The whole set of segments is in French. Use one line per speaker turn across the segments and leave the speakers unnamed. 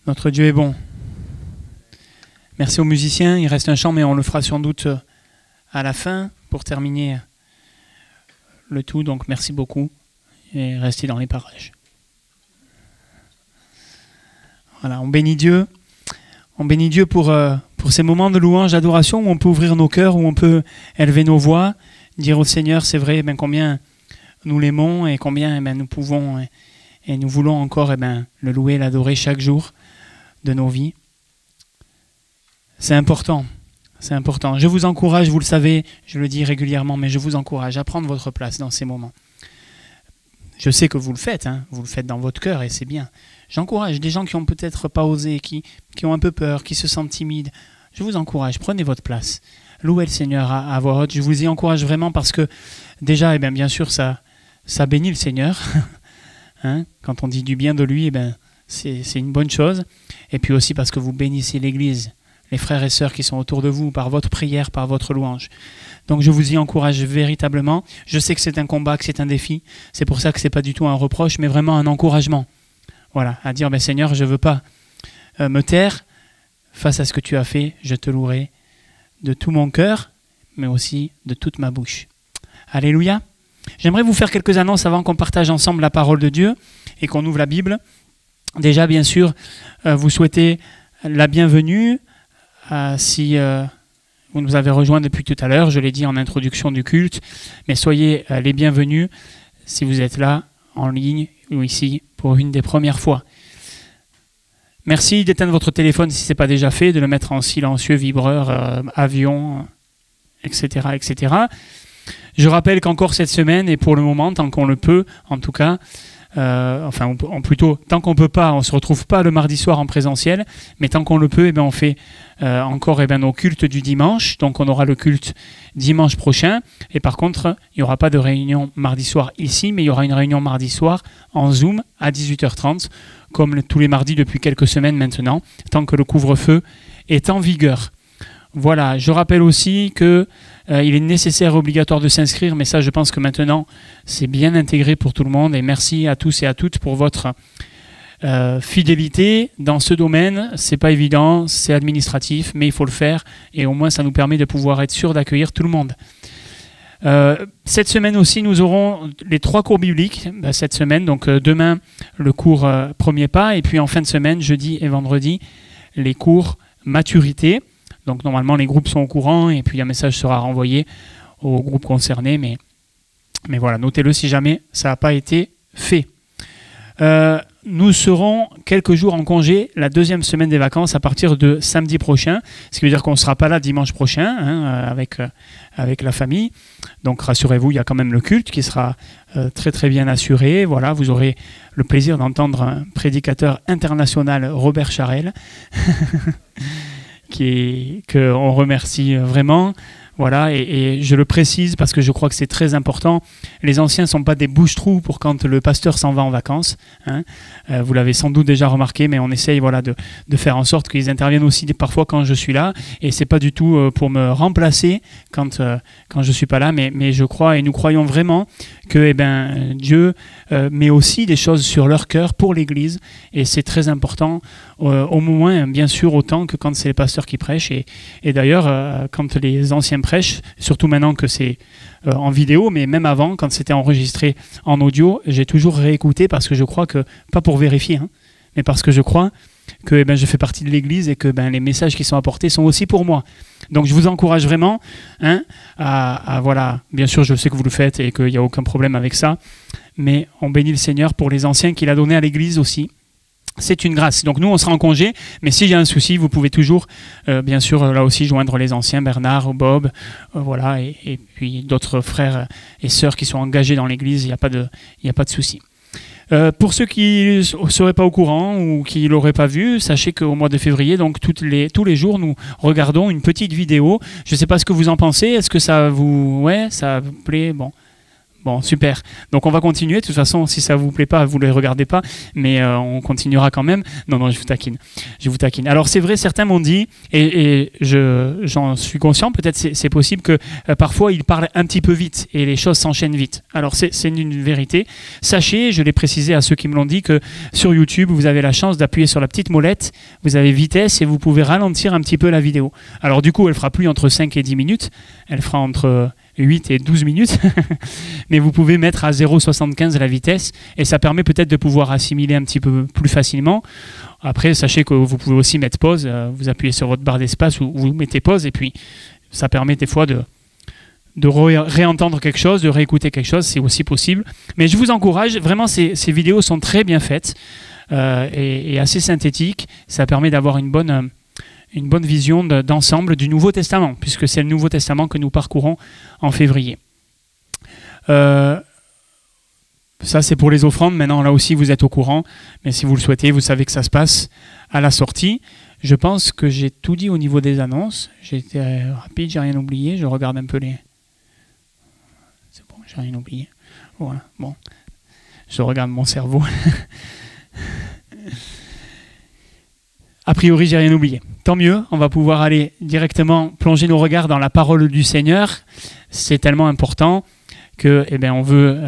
Notre Dieu est bon. Merci aux musiciens. Il reste un chant, mais on le fera sans doute à la fin pour terminer le tout. Donc merci beaucoup et restez dans les parages. Voilà, on bénit Dieu. On bénit Dieu pour ces moments de louange, d'adoration où on peut ouvrir nos cœurs, où on peut élever nos voix, dire au Seigneur, c'est vrai, combien nous l'aimons et combien nous pouvons et nous voulons encore le louer, l'adorer chaque jour de nos vies. C'est important, c'est important. Je vous encourage, vous le savez, je le dis régulièrement, mais je vous encourage à prendre votre place dans ces moments. Je sais que vous le faites dans votre cœur et c'est bien. J'encourage des gens qui ont peut-être pas osé, qui ont un peu peur, qui se sentent timides. Je vous encourage, prenez votre place. Louez le Seigneur à voix haute. Je vous y encourage vraiment parce que déjà, bien sûr, ça bénit le Seigneur. Quand on dit du bien de lui, c'est une bonne chose. Et puis aussi parce que vous bénissez l'Église, les frères et sœurs qui sont autour de vous, par votre prière, par votre louange. Donc je vous y encourage véritablement. Je sais que c'est un combat, que c'est un défi. C'est pour ça que ce n'est pas du tout un reproche, mais vraiment un encouragement. Voilà, à dire, Seigneur, je ne veux pas me taire face à ce que tu as fait. Je te louerai de tout mon cœur, mais aussi de toute ma bouche. Alléluia. J'aimerais vous faire quelques annonces avant qu'on partage ensemble la parole de Dieu et qu'on ouvre la Bible. Déjà, bien sûr, vous souhaitez la bienvenue si vous nous avez rejoints depuis tout à l'heure. Je l'ai dit en introduction du culte, mais soyez les bienvenus si vous êtes là, en ligne ou ici, pour une des premières fois. Merci d'éteindre votre téléphone si ce n'est pas déjà fait, de le mettre en silencieux, vibreur, avion, etc., etc. Je rappelle qu'encore cette semaine, et pour le moment, tant qu'on le peut, en tout cas, plutôt, tant qu'on ne peut pas, on ne se retrouve pas le mardi soir en présentiel, mais tant qu'on le peut, on fait encore nos cultes du dimanche. Donc on aura le culte dimanche prochain. Et par contre, il n'y aura pas de réunion mardi soir ici, mais il y aura une réunion mardi soir en Zoom à 18h30, comme tous les mardis depuis quelques semaines maintenant, tant que le couvre-feu est en vigueur. Voilà, je rappelle aussi que il est nécessaire et obligatoire de s'inscrire, mais ça je pense que maintenant c'est bien intégré pour tout le monde et merci à tous et à toutes pour votre fidélité dans ce domaine. C'est pas évident, c'est administratif, mais il faut le faire et au moins ça nous permet de pouvoir être sûr d'accueillir tout le monde. Cette semaine aussi nous aurons les 3 cours bibliques cette semaine, donc demain le cours premier pas et puis en fin de semaine, jeudi et vendredi, les cours maturité. Donc normalement les groupes sont au courant et puis un message sera renvoyé aux groupes concernés. Mais voilà, notez-le si jamais ça n'a pas été fait. Nous serons quelques jours en congé la 2e semaine des vacances à partir de samedi prochain. Ce qui veut dire qu'on ne sera pas là dimanche prochain avec la famille. Donc rassurez-vous, il y a quand même le culte qui sera très très bien assuré. Voilà, vous aurez le plaisir d'entendre un prédicateur international, Robert Charel. qu'on remercie vraiment. Voilà, et je le précise parce que je crois que c'est très important. Les anciens ne sont pas des bouche-trous pour quand le pasteur s'en va en vacances. Vous l'avez sans doute déjà remarqué, mais on essaye de faire en sorte qu'ils interviennent aussi parfois quand je suis là. Et ce n'est pas du tout pour me remplacer quand je ne suis pas là, mais je crois et nous croyons vraiment que Dieu met aussi des choses sur leur cœur pour l'Église. Et c'est très important, au moins bien sûr autant que quand c'est les pasteurs qui prêchent. Et d'ailleurs, quand les anciens prêche, surtout maintenant que c'est en vidéo, mais même avant, quand c'était enregistré en audio, j'ai toujours réécouté parce que je crois que, pas pour vérifier, mais parce que je crois que je fais partie de l'Église et que les messages qui sont apportés sont aussi pour moi. Donc je vous encourage vraiment à voilà, bien sûr je sais que vous le faites et qu'il n'y a aucun problème avec ça, mais on bénit le Seigneur pour les anciens qu'il a donnés à l'Église aussi. C'est une grâce. Donc nous, on sera en congé, mais s'il y a un souci, vous pouvez toujours, bien sûr, là aussi, joindre les anciens, Bernard, Bob, voilà, et puis d'autres frères et sœurs qui sont engagés dans l'Église, il n'y a pas de souci. Pour ceux qui ne seraient pas au courant ou qui ne l'auraient pas vu, sachez qu'au mois de février, donc tous les jours, nous regardons une petite vidéo. Je ne sais pas ce que vous en pensez. Est-ce que ça vous plaît? Bon, super. Donc on va continuer. De toute façon, si ça vous plaît pas, vous ne les regardez pas, mais on continuera quand même. Non, je vous taquine. Je vous taquine. Alors c'est vrai, certains m'ont dit, et j'en suis conscient, peut-être c'est possible que parfois ils parlent un petit peu vite et les choses s'enchaînent vite. Alors c'est une vérité. Sachez, je l'ai précisé à ceux qui me l'ont dit, que sur YouTube, vous avez la chance d'appuyer sur la petite molette, vous avez vitesse et vous pouvez ralentir un petit peu la vidéo. Alors du coup, elle fera plus entre 5 et 10 minutes, elle fera entre 8 et 12 minutes, mais vous pouvez mettre à 0,75 la vitesse et ça permet peut-être de pouvoir assimiler un petit peu plus facilement. Après, sachez que vous pouvez aussi mettre pause, vous appuyez sur votre barre d'espace ou vous mettez pause et puis ça permet des fois de réentendre quelque chose, de réécouter quelque chose, c'est aussi possible. Mais je vous encourage, vraiment ces vidéos sont très bien faites et assez synthétiques, ça permet d'avoir une bonne vision d'ensemble du Nouveau Testament, puisque c'est le Nouveau Testament que nous parcourons en février. Ça, c'est pour les offrandes. Maintenant, là aussi, vous êtes au courant. Mais si vous le souhaitez, vous savez que ça se passe à la sortie. Je pense que j'ai tout dit au niveau des annonces. J'ai été rapide, j'ai rien oublié. Je regarde un peu les... C'est bon, j'ai rien oublié. Voilà, bon. Je regarde mon cerveau. A priori, j'ai rien oublié. Tant mieux, on va pouvoir aller directement plonger nos regards dans la parole du Seigneur. C'est tellement important que, on veut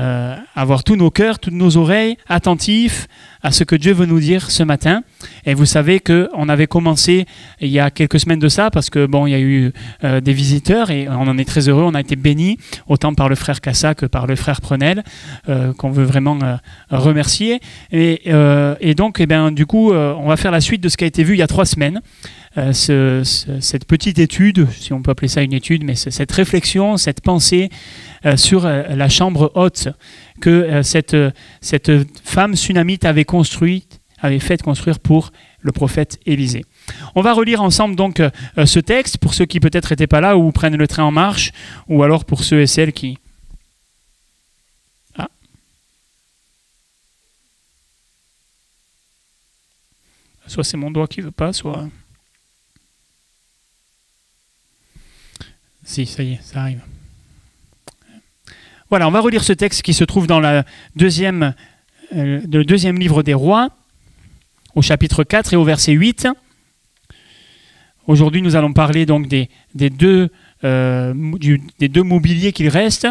avoir tous nos cœurs, toutes nos oreilles attentifs à ce que Dieu veut nous dire ce matin. Et vous savez qu'on avait commencé il y a quelques semaines de ça, parce que il y a eu des visiteurs et on en est très heureux. On a été bénis autant par le frère Cassa que par le frère Prenel, qu'on veut vraiment remercier. Et donc, du coup, on va faire la suite de ce qui a été vu il y a 3 semaines. Cette petite étude, si on peut appeler ça une étude, mais cette réflexion, cette pensée sur la chambre haute que cette femme sunamite avait fait construire pour le prophète Élisée. On va relire ensemble donc ce texte pour ceux qui peut-être n'étaient pas là ou prennent le train en marche, ou alors pour ceux et celles qui... Ah. Soit c'est mon doigt qui ne veut pas, soit... Si, ça y est, ça arrive. Voilà, on va relire ce texte qui se trouve dans le deuxième livre des Rois, au chapitre 4 et au verset 8. Aujourd'hui, nous allons parler donc des deux mobiliers qu'il reste.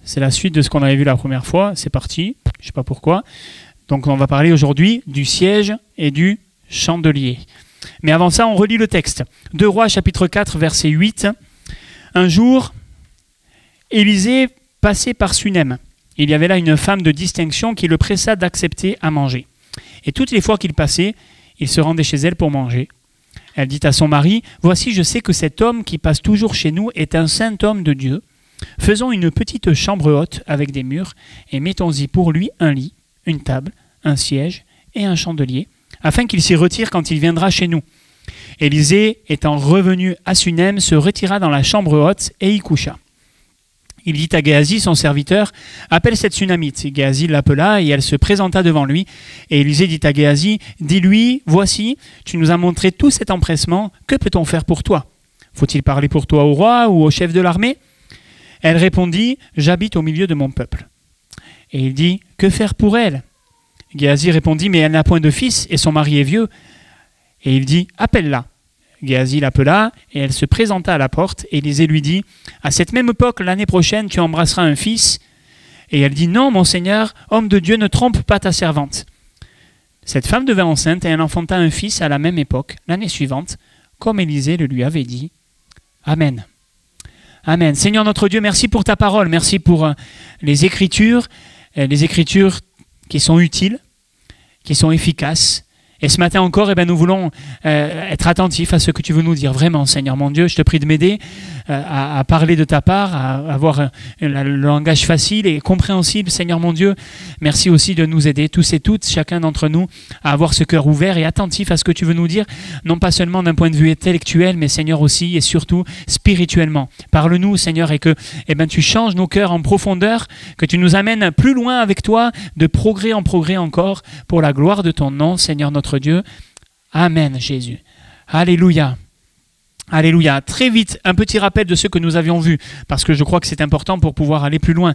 C'est la suite de ce qu'on avait vu la première fois. C'est parti, je ne sais pas pourquoi. Donc on va parler aujourd'hui du siège et du chandelier. Mais avant ça, on relit le texte. 2 Rois, chapitre 4, verset 8. Un jour, Élisée passait par Sunem. Il y avait là une femme de distinction qui le pressa d'accepter à manger. Et toutes les fois qu'il passait, il se rendait chez elle pour manger. Elle dit à son mari, « Voici, je sais que cet homme qui passe toujours chez nous est un saint homme de Dieu. Faisons une petite chambre haute avec des murs et mettons-y pour lui un lit, une table, un siège et un chandelier, afin qu'il s'y retire quand il viendra chez nous. » Élisée, étant revenu à Sunem, se retira dans la chambre haute et y coucha. Il dit à Géasi, son serviteur, « Appelle cette Sunamite. » Géasi l'appela et elle se présenta devant lui. Et Élisée dit à Géasi, « Dis-lui, voici, tu nous as montré tout cet empressement, que peut-on faire pour toi? Faut-il parler pour toi au roi ou au chef de l'armée ?» Elle répondit, « J'habite au milieu de mon peuple. » Et il dit, « Que faire pour elle ?» Géasi répondit, « Mais elle n'a point de fils et son mari est vieux. » Et il dit, « Appelle-la. » Géasi l'appela, et elle se présenta à la porte. Et Élisée lui dit, « À cette même époque, l'année prochaine, tu embrasseras un fils. » Et elle dit, « Non, mon Seigneur, homme de Dieu, ne trompe pas ta servante. » Cette femme devint enceinte, et elle enfanta un fils à la même époque, l'année suivante, comme Élisée le lui avait dit. Amen. Amen. Seigneur notre Dieu, merci pour ta parole, merci pour les Écritures qui sont utiles, qui sont efficaces. Et ce matin encore, nous voulons être attentifs à ce que tu veux nous dire. Vraiment, Seigneur mon Dieu, je te prie de m'aider à parler de ta part, à avoir le langage facile et compréhensible, Seigneur mon Dieu. Merci aussi de nous aider, tous et toutes, chacun d'entre nous, à avoir ce cœur ouvert et attentif à ce que tu veux nous dire, non pas seulement d'un point de vue intellectuel, mais Seigneur aussi et surtout spirituellement. Parle-nous, Seigneur, et que tu changes nos cœurs en profondeur, que tu nous amènes plus loin avec toi, de progrès en progrès encore, pour la gloire de ton nom, Seigneur notre Dieu. Amen, Jésus. Alléluia. Alléluia. Très vite, un petit rappel de ce que nous avions vu, parce que je crois que c'est important pour pouvoir aller plus loin.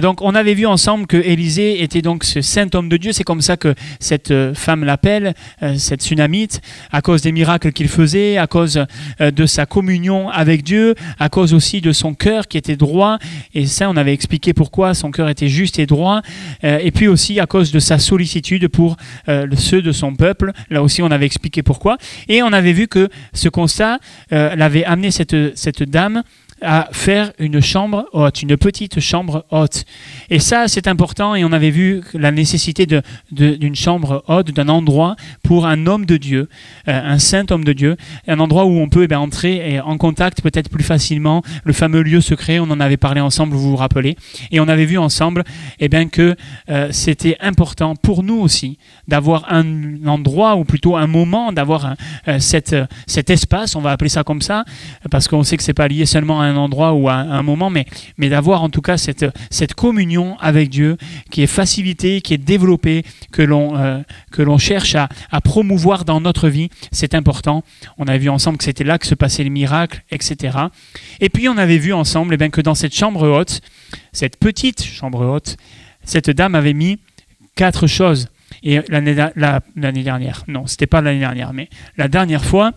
Donc, on avait vu ensemble que Élisée était donc ce saint homme de Dieu. C'est comme ça que cette femme l'appelle, cette Sunamite, à cause des miracles qu'il faisait, à cause de sa communion avec Dieu, à cause aussi de son cœur qui était droit. Et ça, on avait expliqué pourquoi son cœur était juste et droit. Et puis aussi à cause de sa sollicitude pour ceux de son peuple. Là aussi, on avait expliqué pourquoi. Et on avait vu que ce constat l'avait amené cette dame à faire une chambre haute, une petite chambre haute. Et ça, c'est important, et on avait vu la nécessité d'une chambre haute, d'un endroit pour un homme de Dieu, un saint homme de Dieu, un endroit où on peut entrer en contact peut-être plus facilement, le fameux lieu secret, on en avait parlé ensemble, vous vous rappelez, et on avait vu ensemble que c'était important pour nous aussi d'avoir un endroit, ou plutôt un moment, d'avoir cet espace, on va appeler ça comme ça, parce qu'on sait que c'est pas lié seulement à un endroit ou à un moment, mais d'avoir en tout cas cette communion avec Dieu qui est facilitée, qui est développée, que l'on cherche à promouvoir dans notre vie. C'est important. On a vu ensemble que c'était là que se passaient les miracles, etc. Et puis on avait vu ensemble que dans cette chambre haute, cette petite chambre haute, cette dame avait mis 4 choses. Et l'année dernière, non, c'était pas l'année dernière, mais la dernière fois,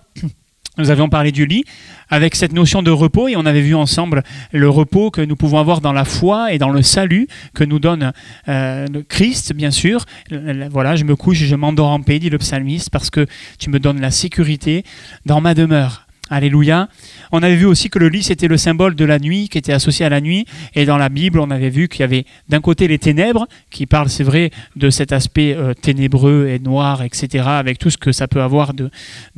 nous avions parlé du lit avec cette notion de repos, et on avait vu ensemble le repos que nous pouvons avoir dans la foi et dans le salut que nous donne le Christ, bien sûr. Voilà, je me couche et je m'endors en paix, dit le psalmiste, parce que tu me donnes la sécurité dans ma demeure. Alléluia. On avait vu aussi que le lit, c'était le symbole de la nuit, qui était associé à la nuit. Et dans la Bible, on avait vu qu'il y avait d'un côté les ténèbres, qui parlent, c'est vrai, de cet aspect ténébreux et noir, etc., avec tout ce que ça peut avoir de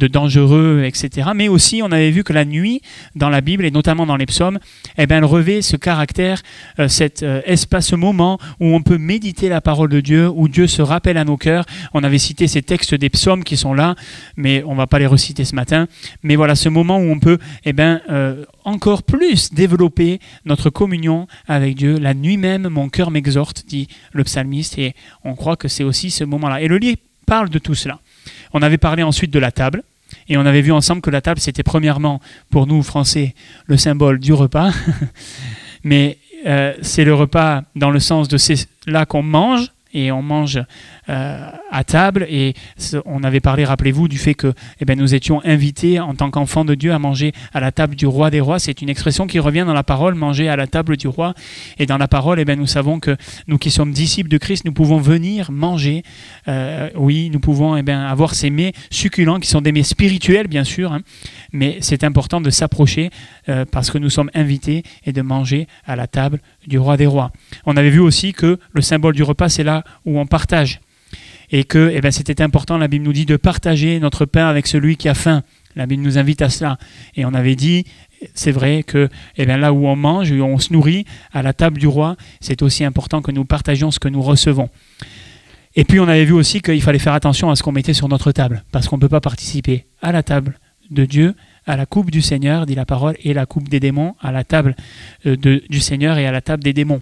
dangereux, etc. Mais aussi, on avait vu que la nuit, dans la Bible, et notamment dans les psaumes, elle revêt ce caractère, cet espace, ce moment où on peut méditer la parole de Dieu, où Dieu se rappelle à nos cœurs. On avait cité ces textes des psaumes qui sont là, mais on ne va pas les reciter ce matin. Mais voilà, ce moment où on peut encore plus développer notre communion avec Dieu. La nuit même, mon cœur m'exhorte, dit le psalmiste, et on croit que c'est aussi ce moment-là. Et le lit parle de tout cela. On avait parlé ensuite de la table, et on avait vu ensemble que la table, c'était premièrement, pour nous Français, le symbole du repas, mais c'est le repas dans le sens de c'est là qu'on mange, et on mange à table, et on avait parlé, rappelez-vous, du fait que nous étions invités en tant qu'enfants de Dieu à manger à la table du roi des rois. C'est une expression qui revient dans la parole, manger à la table du roi. Et dans la parole, nous savons que nous qui sommes disciples de Christ, nous pouvons venir manger. Oui, nous pouvons avoir ces mets succulents qui sont des mets spirituels, bien sûr, hein, mais c'est important de s'approcher parce que nous sommes invités et de manger à la table du roi des rois. On avait vu aussi que le symbole du repas, c'est là où on partage. Et que c'était important, la Bible nous dit, de partager notre pain avec celui qui a faim. La Bible nous invite à cela. Et on avait dit, c'est vrai que là où on mange, où on se nourrit, à la table du roi, c'est aussi important que nous partagions ce que nous recevons. Et puis on avait vu aussi qu'il fallait faire attention à ce qu'on mettait sur notre table, parce qu'on ne peut pas participer à la table de Dieu, à la coupe du Seigneur, dit la parole, et la coupe des démons, à la table du Seigneur et à la table des démons.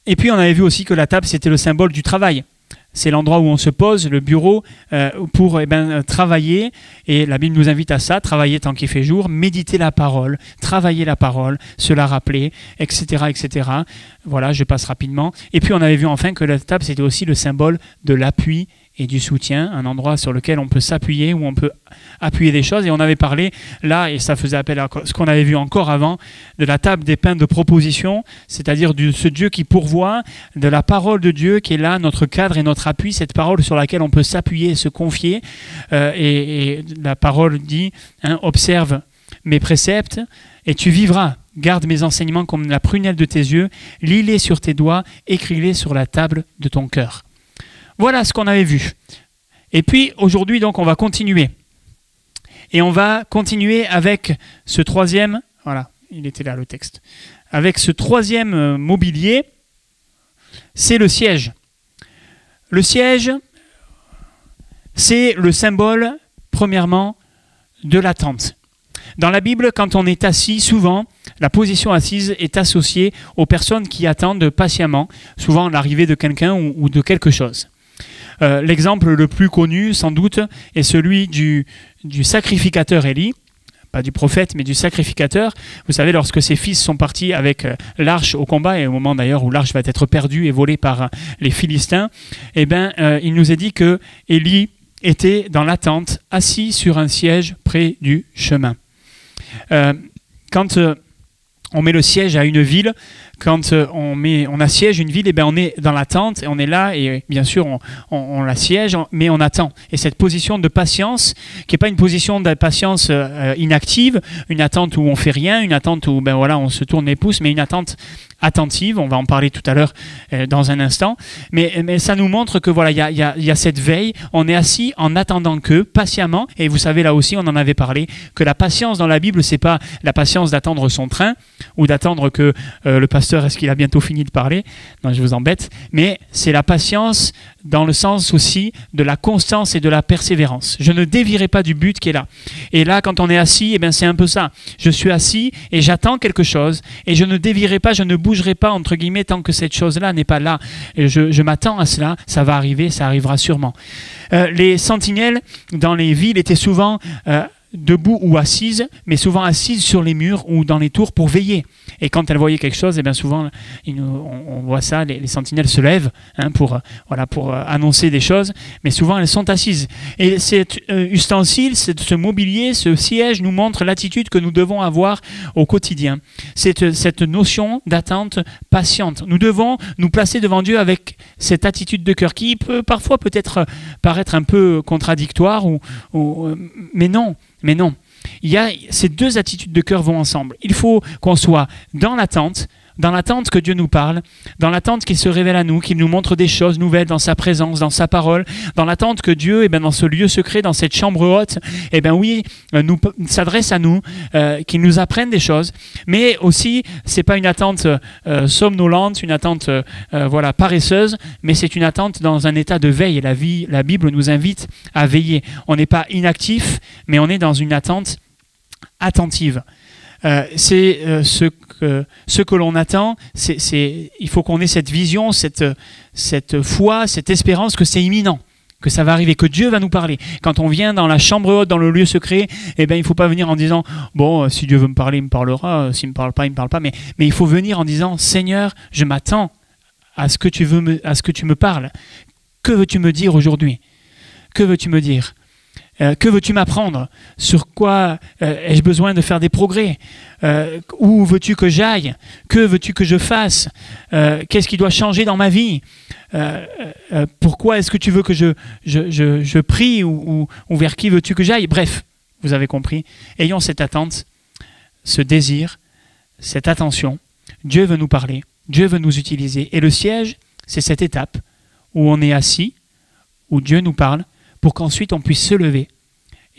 Et puis on avait vu aussi que la table, c'était le symbole du travail. C'est l'endroit où on se pose, le bureau, pour travailler. Et la Bible nous invite à ça, travailler tant qu'il fait jour, méditer la parole, travailler la parole, se la rappeler, etc., etc. Voilà, je passe rapidement. Et puis on avait vu enfin que la table, c'était aussi le symbole de l'appui et du soutien, un endroit sur lequel on peut s'appuyer, où on peut appuyer des choses. Et on avait parlé là, et ça faisait appel à ce qu'on avait vu encore avant, de la table des pains de proposition, c'est-à-dire de ce Dieu qui pourvoit, de la parole de Dieu qui est là, notre cadre et notre appui, cette parole sur laquelle on peut s'appuyer et se confier. Et la parole dit, observe mes préceptes et tu vivras. Garde mes enseignements comme la prunelle de tes yeux, lis-les sur tes doigts, écris-les sur la table de ton cœur. Voilà ce qu'on avait vu. Et puis aujourd'hui, donc, on va continuer. Et on va continuer avec ce troisième, voilà, il était là le texte, avec ce troisième mobilier, c'est le siège. Le siège, c'est le symbole, premièrement, de l'attente. Dans la Bible, quand on est assis, souvent, la position assise est associée aux personnes qui attendent patiemment, souvent l'arrivée de quelqu'un ou de quelque chose. L'exemple le plus connu, sans doute, est celui du sacrificateur Élie, pas du prophète, mais du sacrificateur. Vous savez, lorsque ses fils sont partis avec l'arche au combat, et au moment d'ailleurs où l'arche va être perdue et volée par les Philistins, eh ben, il nous est dit que Élie était dans l'attente, assis sur un siège près du chemin. Quand on met le siège à une ville, quand on assiège une ville, eh ben on est dans l'attente, et on est là, et bien sûr on l'assiège, mais on attend. Et cette position de patience, qui n'est pas une position de patience inactive, une attente où on fait rien, une attente où ben voilà, on se tourne les pouces, mais une attente attentive, on va en parler tout à l'heure dans un instant, mais ça nous montre que voilà, il y a cette veille, on est assis en attendant que, patiemment, et vous savez là aussi, on en avait parlé, que la patience dans la Bible, c'est pas la patience d'attendre son train, ou d'attendre que le pasteur, est-ce qu'il a bientôt fini de parler? Non, je vous embête, mais c'est la patience dans le sens aussi de la constance et de la persévérance. Je ne dévierai pas du but qui est là. Et là, quand on est assis, eh bien, c'est un peu ça. Je suis assis et j'attends quelque chose, et je ne dévierai pas, je ne bougerai pas, entre guillemets, tant que cette chose-là n'est pas là. Et je m'attends à cela, ça va arriver, ça arrivera sûrement. Les sentinelles dans les villes étaient souvent debout ou assises, mais souvent assises sur les murs ou dans les tours pour veiller. Et quand elles voyaient quelque chose, et bien souvent, on voit ça, les sentinelles se lèvent pour annoncer des choses, mais souvent elles sont assises. Et cet ustensile, ce mobilier, ce siège nous montre l'attitude que nous devons avoir au quotidien. Cette notion d'attente patiente. Nous devons nous placer devant Dieu avec cette attitude de cœur qui peut parfois peut-être paraître un peu contradictoire, mais non. Mais non, ces deux attitudes de cœur vont ensemble. Il faut qu'on soit dans l'attente que Dieu nous parle, dans l'attente qu'il se révèle à nous, qu'il nous montre des choses nouvelles dans sa présence, dans sa parole, dans l'attente que Dieu, dans ce lieu secret, dans cette chambre haute, nous s'adresse à nous, qu'il nous apprenne des choses. Mais aussi, c'est pas une attente somnolente, une attente paresseuse, mais c'est une attente dans un état de veille. Et la Bible nous invite à veiller. On n'est pas inactif, mais on est dans une attente attentive. C'est ce que l'on attend, il faut qu'on ait cette vision, cette foi, cette espérance que c'est imminent, que ça va arriver, que Dieu va nous parler. Quand on vient dans la chambre haute, dans le lieu secret, il ne faut pas venir en disant « Bon, si Dieu veut me parler, il me parlera, s'il ne me parle pas, il ne me parle pas ». Mais il faut venir en disant « Seigneur, je m'attends à ce que tu me parles. Que veux-tu me dire aujourd'hui? Que veux-tu me dire ? Que veux-tu m'apprendre? Sur quoi ai-je besoin de faire des progrès? Où veux-tu que j'aille? Que veux-tu que je fasse? Qu'est-ce qui doit changer dans ma vie? Pourquoi est-ce que tu veux que je prie ou vers qui veux-tu que j'aille? Bref, vous avez compris. Ayons cette attente, ce désir, cette attention. Dieu veut nous parler, Dieu veut nous utiliser. Et le siège, c'est cette étape où on est assis, où Dieu nous parle, pour qu'ensuite on puisse se lever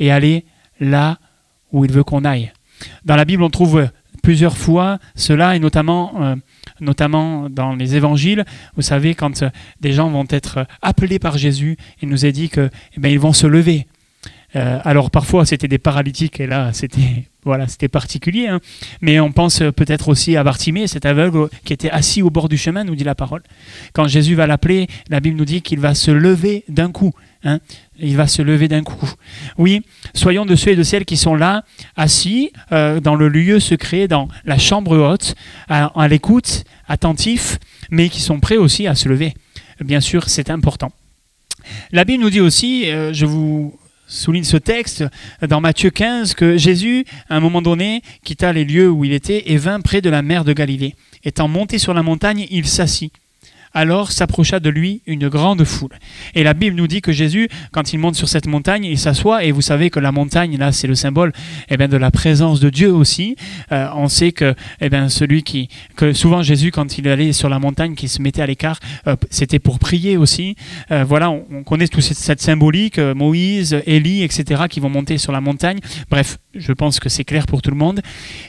et aller là où il veut qu'on aille. Dans la Bible, on trouve plusieurs fois cela, et notamment dans les évangiles. Vous savez, quand des gens vont être appelés par Jésus, il nous est dit qu'ils vont se lever. Alors parfois c'était des paralytiques, et là c'était particulier, hein. Mais on pense peut-être aussi à Bartimée, cet aveugle qui était assis au bord du chemin, nous dit la parole. Quand Jésus va l'appeler, la Bible nous dit qu'il va se lever d'un coup, hein. Il va se lever d'un coup. Oui, soyons de ceux et de celles qui sont là, assis dans le lieu secret, dans la chambre haute, à l'écoute, attentifs, mais qui sont prêts aussi à se lever. Bien sûr, c'est important. La Bible nous dit aussi, je vous souligne ce texte dans Matthieu 15, que Jésus, à un moment donné, quitta les lieux où il était et vint près de la mer de Galilée. Étant monté sur la montagne, il s'assit. Alors s'approcha de lui une grande foule. Et la Bible nous dit que Jésus, quand il monte sur cette montagne, il s'assoit, et vous savez que la montagne, là, c'est le symbole de la présence de Dieu aussi. On sait que souvent Jésus, quand il allait sur la montagne, qu'il se mettait à l'écart, c'était pour prier aussi. On connaît toute cette symbolique, Moïse, Élie, etc., qui vont monter sur la montagne. Bref, je pense que c'est clair pour tout le monde.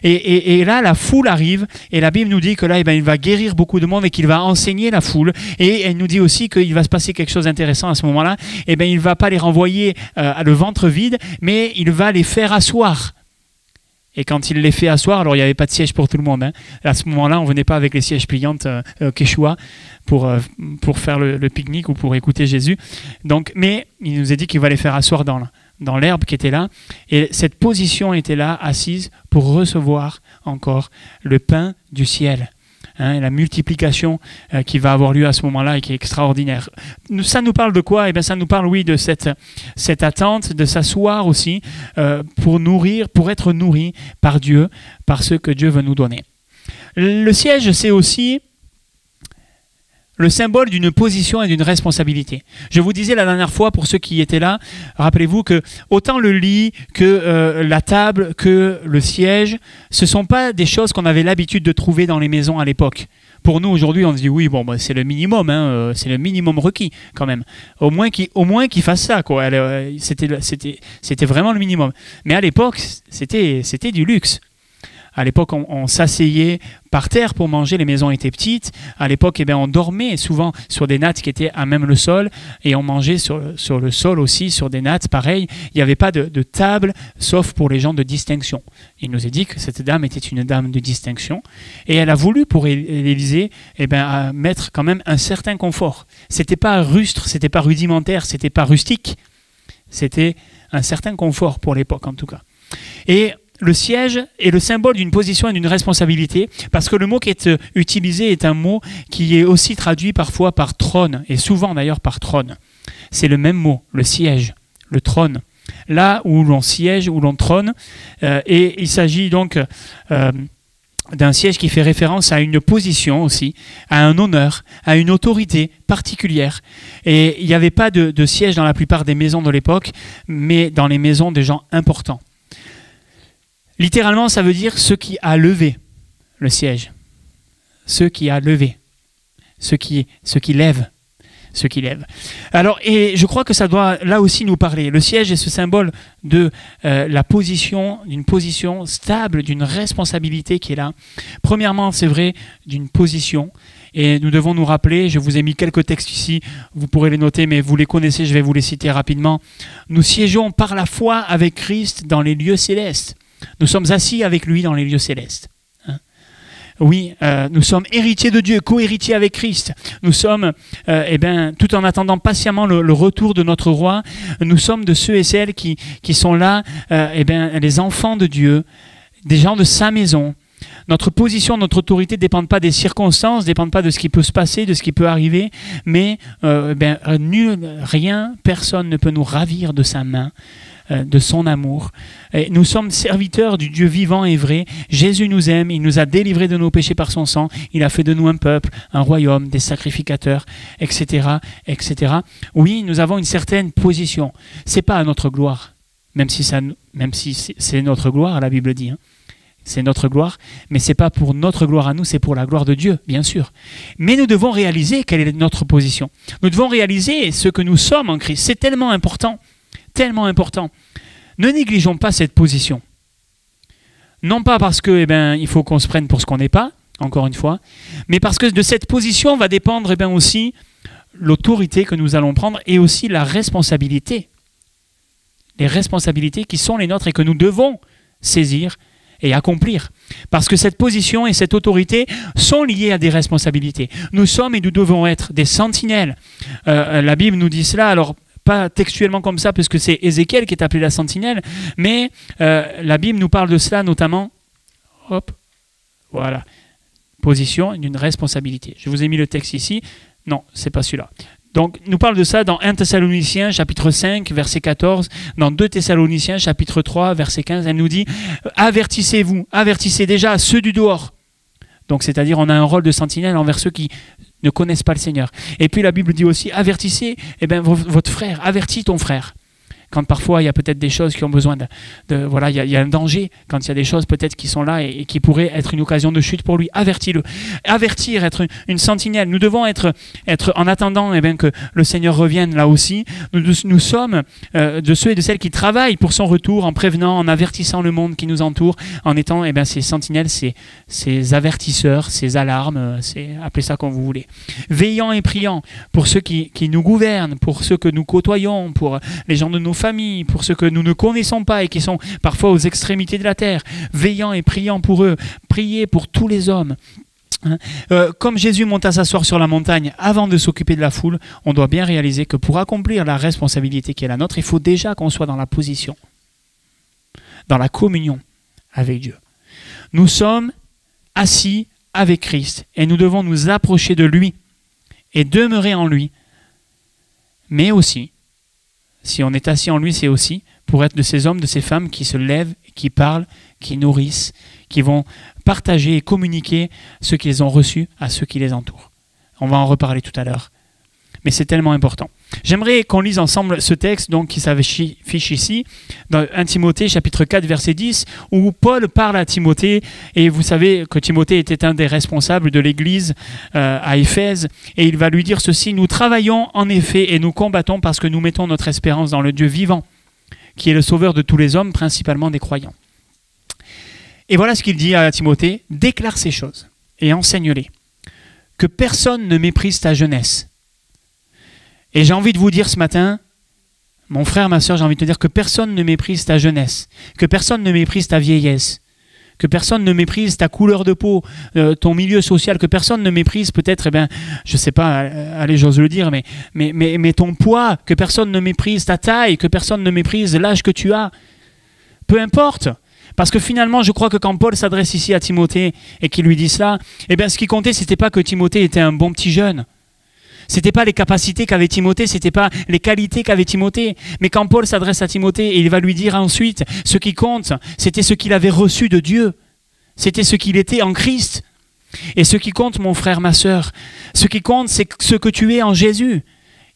Et là, la foule arrive, et la Bible nous dit que là, il va guérir beaucoup de monde et qu'il va enseigner la foule. Et elle nous dit aussi qu'il va se passer quelque chose d'intéressant à ce moment-là. Il ne va pas les renvoyer le ventre vide, mais il va les faire asseoir. Et quand il les fait asseoir, alors il n'y avait pas de siège pour tout le monde. Hein. À ce moment-là, on ne venait pas avec les sièges pliantes Quechua pour faire le pique-nique ou pour écouter Jésus. Donc, mais il nous a dit qu'il va les faire asseoir dans l'herbe qui était là. Et cette position était là, assise, pour recevoir encore le pain du ciel. Hein, la multiplication qui va avoir lieu à ce moment-là et qui est extraordinaire. Ça nous parle de quoi? Eh bien, ça nous parle, oui, de cette attente, de s'asseoir aussi pour être nourri par Dieu, par ce que Dieu veut nous donner. Le siège, c'est aussi le symbole d'une position et d'une responsabilité. Je vous disais la dernière fois, pour ceux qui étaient là, rappelez-vous que autant le lit que la table, que le siège, ce ne sont pas des choses qu'on avait l'habitude de trouver dans les maisons à l'époque. Pour nous, aujourd'hui, on se dit oui, bon, bah, c'est le minimum, hein, c'est le minimum requis quand même. Au moins qu'il fasse ça, quoi. C'était vraiment le minimum. Mais à l'époque, c'était du luxe. À l'époque, on s'asseyait par terre pour manger, les maisons étaient petites. À l'époque, eh bien, on dormait souvent sur des nattes qui étaient à même le sol et on mangeait sur le sol aussi, sur des nattes, pareil. Il n'y avait pas de table, sauf pour les gens de distinction. Il nous est dit que cette dame était une dame de distinction et elle a voulu pour Élisée eh bien, mettre quand même un certain confort. C'était pas rustre, c'était pas rudimentaire, c'était pas rustique. C'était un certain confort pour l'époque en tout cas. Et le siège est le symbole d'une position et d'une responsabilité, parce que le mot qui est utilisé est un mot qui est aussi traduit parfois par trône, et souvent d'ailleurs par trône. C'est le même mot, le siège, le trône. Là où l'on siège, où l'on trône, et il s'agit donc d'un siège qui fait référence à une position aussi, à un honneur, à une autorité particulière. Et il n'y avait pas de siège dans la plupart des maisons de l'époque, mais dans les maisons des gens importants. Littéralement, ça veut dire ce qui a levé le siège. Ce qui a levé. Ce qui lève. Ce qui lève. Alors, et je crois que ça doit là aussi nous parler. Le siège est ce symbole de la position, d'une position stable, d'une responsabilité qui est là. Premièrement, c'est vrai, d'une position. Et nous devons nous rappeler, je vous ai mis quelques textes ici, vous pourrez les noter, mais vous les connaissez, je vais vous les citer rapidement. Nous siégeons par la foi avec Christ dans les lieux célestes. Nous sommes assis avec lui dans les lieux célestes. Oui, nous sommes héritiers de Dieu, co-héritiers avec Christ. Nous sommes, tout en attendant patiemment le retour de notre roi, nous sommes de ceux et celles qui sont là, les enfants de Dieu, des gens de sa maison. Notre position, notre autorité ne dépendent pas des circonstances, ne dépendent pas de ce qui peut se passer, de ce qui peut arriver, mais rien, personne ne peut nous ravir de sa main, de son amour. Et nous sommes serviteurs du Dieu vivant et vrai. Jésus nous aime, il nous a délivrés de nos péchés par son sang, il a fait de nous un peuple, un royaume, des sacrificateurs, etc., etc. Oui, nous avons une certaine position. C'est pas à notre gloire, même si c'est notre gloire, la Bible dit. C'est notre gloire, mais c'est pas pour notre gloire à nous, c'est pour la gloire de Dieu, bien sûr. Mais nous devons réaliser quelle est notre position. Nous devons réaliser ce que nous sommes en Christ. C'est tellement important. Tellement important. Ne négligeons pas cette position. Non pas parce que il faut qu'on se prenne pour ce qu'on n'est pas, encore une fois, mais parce que de cette position va dépendre aussi l'autorité que nous allons prendre et aussi la responsabilité. Les responsabilités qui sont les nôtres et que nous devons saisir et accomplir. Parce que cette position et cette autorité sont liées à des responsabilités. Nous sommes et nous devons être des sentinelles. La Bible nous dit cela, alors pas textuellement comme ça, parce que c'est Ézéchiel qui est appelé la sentinelle, mais la Bible nous parle de cela notamment, voilà, position d'une responsabilité. Je vous ai mis le texte ici, non, c'est pas celui-là. Donc, nous parle de ça dans 1 Thessaloniciens, chapitre 5, verset 14, dans 2 Thessaloniciens, chapitre 3, verset 15, elle nous dit « Avertissez-vous, avertissez déjà ceux du dehors ». Donc, c'est-à-dire, on a un rôle de sentinelle envers ceux qui ne connaissent pas le Seigneur. Et puis, la Bible dit aussi « Avertissez votre frère, avertis ton frère ». Quand parfois il y a peut-être des choses qui ont besoin voilà, il y a un danger, quand il y a des choses peut-être qui sont là et qui pourraient être une occasion de chute pour lui, avertis-le. Avertir, être une sentinelle. Nous devons être en attendant que le Seigneur revienne là aussi. Nous sommes de ceux et de celles qui travaillent pour son retour, en prévenant, en avertissant le monde qui nous entoure, en étant ces sentinelles, ces avertisseurs, ces alarmes, appelez ça comme vous voulez. Veillant et priant pour ceux qui nous gouvernent, pour ceux que nous côtoyons, pour les gens de nos familles, pour ceux que nous ne connaissons pas et qui sont parfois aux extrémités de la terre, veillant et priant pour eux, priez pour tous les hommes. Comme Jésus monte à s'asseoir sur la montagne avant de s'occuper de la foule, on doit bien réaliser que pour accomplir la responsabilité qui est la nôtre, il faut déjà qu'on soit dans la position, dans la communion avec Dieu. Nous sommes assis avec Christ et nous devons nous approcher de lui et demeurer en lui. Mais aussi, si on est assis en lui, c'est aussi pour être de ces hommes, de ces femmes qui se lèvent, qui parlent, qui nourrissent, qui vont partager et communiquer ce qu'ils ont reçu à ceux qui les entourent. On va en reparler tout à l'heure. Mais c'est tellement important. J'aimerais qu'on lise ensemble ce texte donc, qui s'affiche ici, dans 1 Timothée chapitre 4 verset 10, où Paul parle à Timothée, et vous savez que Timothée était un des responsables de l'église à Éphèse, et il va lui dire ceci: « Nous travaillons en effet et nous combattons parce que nous mettons notre espérance dans le Dieu vivant, qui est le sauveur de tous les hommes, principalement des croyants. » Et voilà ce qu'il dit à Timothée: « Déclare ces choses et enseigne-les, que personne ne méprise ta jeunesse. » Et j'ai envie de vous dire ce matin, mon frère, ma soeur, j'ai envie de te dire que personne ne méprise ta jeunesse, que personne ne méprise ta vieillesse, que personne ne méprise ta couleur de peau, ton milieu social, que personne ne méprise peut-être, je ne sais pas, allez, j'ose le dire, mais ton poids, que personne ne méprise ta taille, que personne ne méprise l'âge que tu as. Peu importe. Parce que finalement, je crois que quand Paul s'adresse ici à Timothée et qu'il lui dit cela, ce qui comptait, ce n'était pas que Timothée était un bon petit jeune. Ce n'était pas les capacités qu'avait Timothée, ce n'était pas les qualités qu'avait Timothée. Mais quand Paul s'adresse à Timothée et il va lui dire ensuite, ce qui compte, c'était ce qu'il avait reçu de Dieu. C'était ce qu'il était en Christ. Et ce qui compte, mon frère, ma sœur, ce qui compte, c'est ce que tu es en Jésus.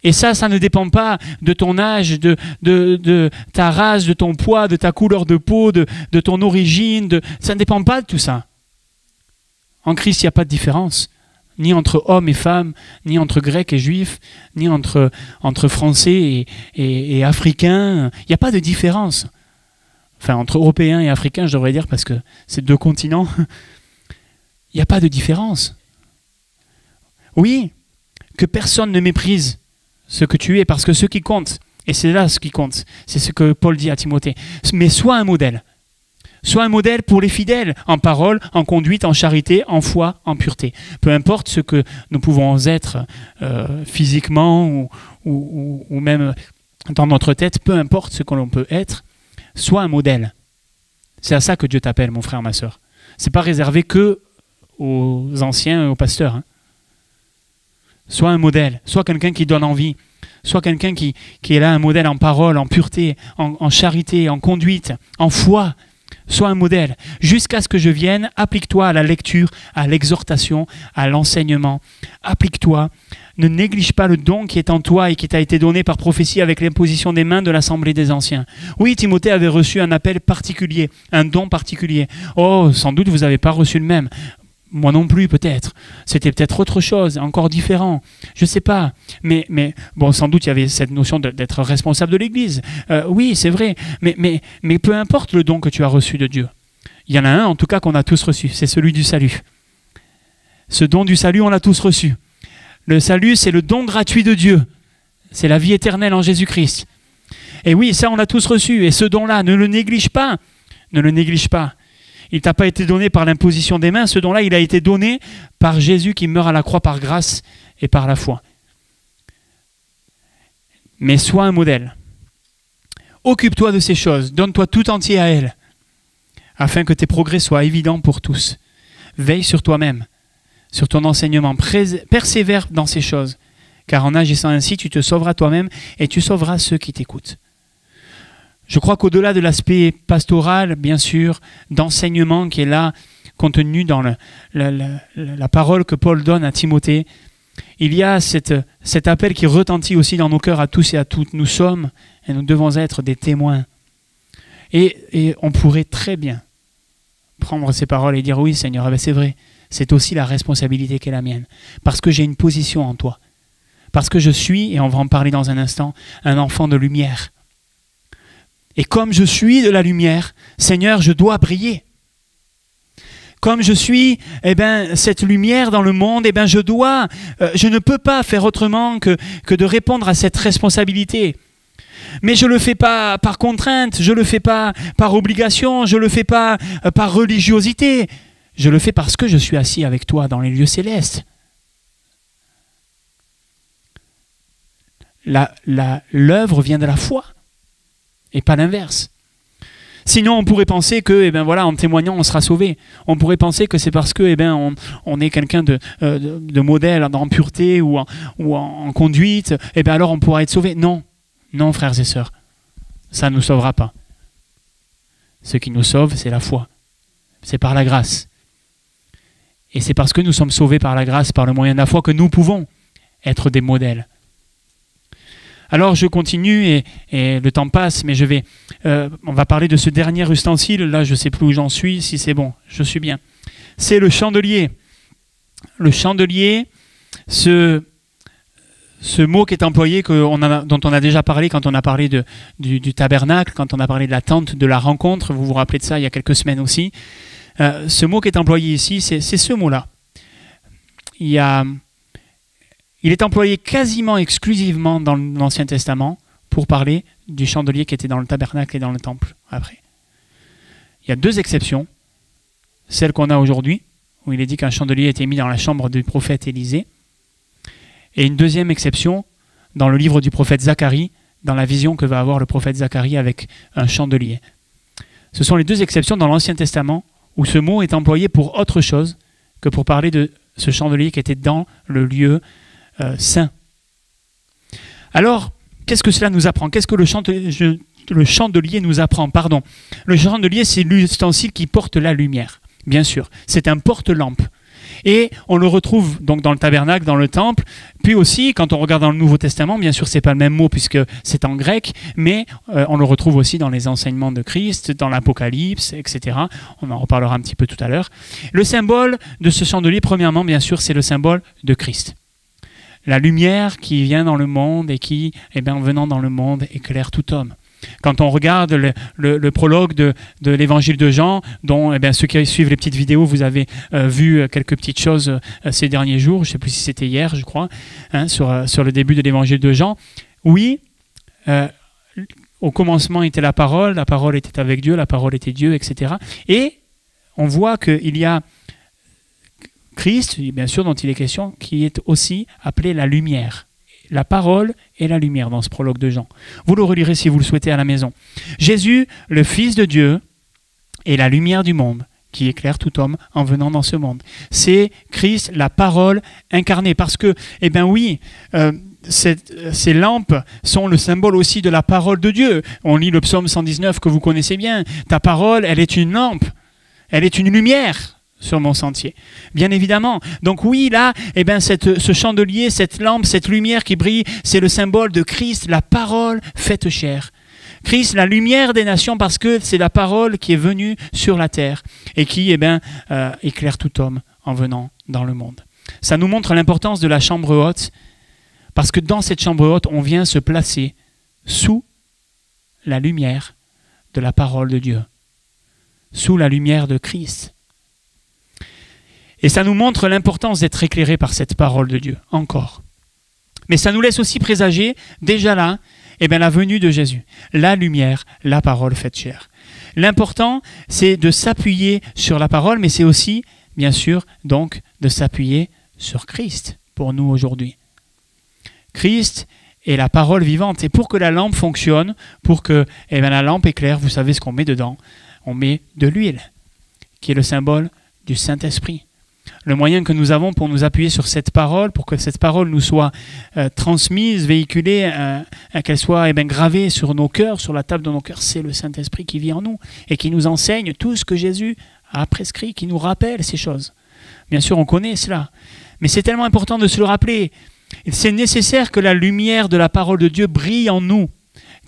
Et ça ne dépend pas de ton âge, de ta race, de ton poids, de ta couleur de peau, de ton origine. Ça ne dépend pas de tout ça. En Christ, il n'y a pas de différence. Ni entre hommes et femmes, ni entre grecs et juifs, ni entre français et africains. Il n'y a pas de différence. Enfin, entre européens et africains, je devrais dire, parce que c'est deux continents. Il n'y a pas de différence. Oui, que personne ne méprise ce que tu es, parce que ce qui compte, et c'est là ce qui compte, c'est ce que Paul dit à Timothée, mais sois un modèle. Sois un modèle pour les fidèles, en parole, en conduite, en charité, en foi, en pureté. Peu importe ce que nous pouvons être physiquement ou même dans notre tête, peu importe ce que l'on peut être, sois un modèle. C'est à ça que Dieu t'appelle, mon frère, ma soeur. Ce n'est pas réservé que aux anciens et aux pasteurs. Hein. Sois un modèle, sois quelqu'un qui donne envie, sois quelqu'un qui est là, un modèle en parole, en pureté, en charité, en conduite, en foi. Sois un modèle. Jusqu'à ce que je vienne, applique-toi à la lecture, à l'exhortation, à l'enseignement. Applique-toi. Ne néglige pas le don qui est en toi et qui t'a été donné par prophétie avec l'imposition des mains de l'Assemblée des Anciens. Oui, Timothée avait reçu un appel particulier, un don particulier. Oh, sans doute vous n'avez pas reçu le même. Moi non plus, peut-être. C'était peut-être autre chose, encore différent. Je ne sais pas. Mais bon, sans doute, il y avait cette notion d'être responsable de l'Église. Oui, c'est vrai. Mais peu importe le don que tu as reçu de Dieu. Il y en a un, en tout cas, qu'on a tous reçu. C'est celui du salut. Ce don du salut, on l'a tous reçu. Le salut, c'est le don gratuit de Dieu. C'est la vie éternelle en Jésus-Christ. Et oui, ça, on l'a tous reçu. Et ce don-là, ne le néglige pas. Ne le néglige pas. Il ne t'a pas été donné par l'imposition des mains, ce don-là, il a été donné par Jésus qui meurt à la croix par grâce et par la foi. Mais sois un modèle. Occupe-toi de ces choses, donne-toi tout entier à elles, afin que tes progrès soient évidents pour tous. Veille sur toi-même, sur ton enseignement, persévère dans ces choses, car en agissant ainsi, tu te sauveras toi-même et tu sauveras ceux qui t'écoutent. Je crois qu'au-delà de l'aspect pastoral, bien sûr, d'enseignement qui est là, contenu dans la parole que Paul donne à Timothée, il y a cet appel qui retentit aussi dans nos cœurs à tous et à toutes. Nous sommes et nous devons être des témoins. Et on pourrait très bien prendre ces paroles et dire « Oui, Seigneur, c'est vrai, c'est aussi la responsabilité qui est la mienne, parce que j'ai une position en toi, parce que je suis, et on va en parler dans un instant, un enfant de lumière. Et comme je suis de la lumière, Seigneur, je dois briller. Comme je suis cette lumière dans le monde, je ne peux pas faire autrement que de répondre à cette responsabilité. Mais je ne le fais pas par contrainte, je ne le fais pas par obligation, je ne le fais pas par religiosité. Je le fais parce que je suis assis avec toi dans les lieux célestes. L'œuvre vient de la foi et pas l'inverse. Sinon, on pourrait penser que, en témoignant, on sera sauvé. On pourrait penser que c'est parce que, on est quelqu'un de modèle en pureté ou en conduite, alors on pourra être sauvé. Non, non, frères et sœurs, ça ne nous sauvera pas. Ce qui nous sauve, c'est la foi. C'est par la grâce. Et c'est parce que nous sommes sauvés par la grâce, par le moyen de la foi, que nous pouvons être des modèles. Alors je continue et le temps passe, mais on va parler de ce dernier ustensile. Là, je ne sais plus où j'en suis, si c'est bon, je suis bien. C'est le chandelier. Le chandelier, ce mot qui est employé, dont on a déjà parlé quand on a parlé du tabernacle, quand on a parlé de la tente de la rencontre, vous vous rappelez de ça il y a quelques semaines aussi. Ce mot qui est employé ici, c'est ce mot-là. Il est employé quasiment exclusivement dans l'Ancien Testament pour parler du chandelier qui était dans le tabernacle et dans le temple après. Il y a 2 exceptions. Celle qu'on a aujourd'hui, où il est dit qu'un chandelier était mis dans la chambre du prophète Élisée. Et une deuxième exception dans le livre du prophète Zacharie, dans la vision que va avoir le prophète Zacharie avec un chandelier. Ce sont les 2 exceptions dans l'Ancien Testament où ce mot est employé pour autre chose que pour parler de ce chandelier qui était dans le lieu saint. Alors, qu'est-ce que cela nous apprend? Qu'est-ce que le chandelier nous apprend? Le chandelier, c'est l'ustensile qui porte la lumière, bien sûr. C'est un porte-lampe. Et on le retrouve donc dans le tabernacle, dans le temple, puis aussi quand on regarde dans le Nouveau Testament, bien sûr c'est pas le même mot puisque c'est en grec, mais on le retrouve aussi dans les enseignements de Christ, dans l'Apocalypse, etc. On en reparlera un petit peu tout à l'heure. Le symbole de ce chandelier, premièrement, bien sûr, c'est le symbole de Christ. La lumière qui vient dans le monde et qui, en venant dans le monde, éclaire tout homme. Quand on regarde le prologue de l'évangile de Jean, dont ceux qui suivent les petites vidéos, vous avez vu quelques petites choses ces derniers jours, je ne sais plus si c'était hier, je crois, sur le début de l'évangile de Jean. Oui, au commencement était la parole était avec Dieu, la parole était Dieu, etc. Et on voit qu'il y a Christ, bien sûr, dont il est question, qui est aussi appelé la lumière. La parole et la lumière dans ce prologue de Jean. Vous le relirez si vous le souhaitez à la maison. Jésus, le Fils de Dieu, est la lumière du monde qui éclaire tout homme en venant dans ce monde. C'est Christ, la parole incarnée. Parce que, ces lampes sont le symbole aussi de la parole de Dieu. On lit le psaume 119 que vous connaissez bien. Ta parole, elle est une lampe, elle est une lumière sur mon sentier, bien évidemment. Donc oui, là, ce chandelier, cette lampe, cette lumière qui brille, c'est le symbole de Christ, la parole faite chair. Christ, la lumière des nations, parce que c'est la parole qui est venue sur la terre et qui éclaire tout homme en venant dans le monde. Ça nous montre l'importance de la chambre haute, parce que dans cette chambre haute, on vient se placer sous la lumière de la parole de Dieu, sous la lumière de Christ. Et ça nous montre l'importance d'être éclairé par cette parole de Dieu, encore. Mais ça nous laisse aussi présager, déjà là, la venue de Jésus. La lumière, la parole faite chair. L'important, c'est de s'appuyer sur la parole, mais c'est aussi, bien sûr, donc, de s'appuyer sur Christ pour nous aujourd'hui. Christ est la parole vivante. Et pour que la lampe fonctionne, pour que la lampe éclaire, vous savez ce qu'on met dedans? On met de l'huile, qui est le symbole du Saint-Esprit. Le moyen que nous avons pour nous appuyer sur cette parole, pour que cette parole nous soit transmise, véhiculée, qu'elle soit gravée sur nos cœurs, sur la table de nos cœurs, c'est le Saint-Esprit qui vit en nous et qui nous enseigne tout ce que Jésus a prescrit, qui nous rappelle ces choses. Bien sûr, on connaît cela, mais c'est tellement important de se le rappeler. C'est nécessaire que la lumière de la parole de Dieu brille en nous,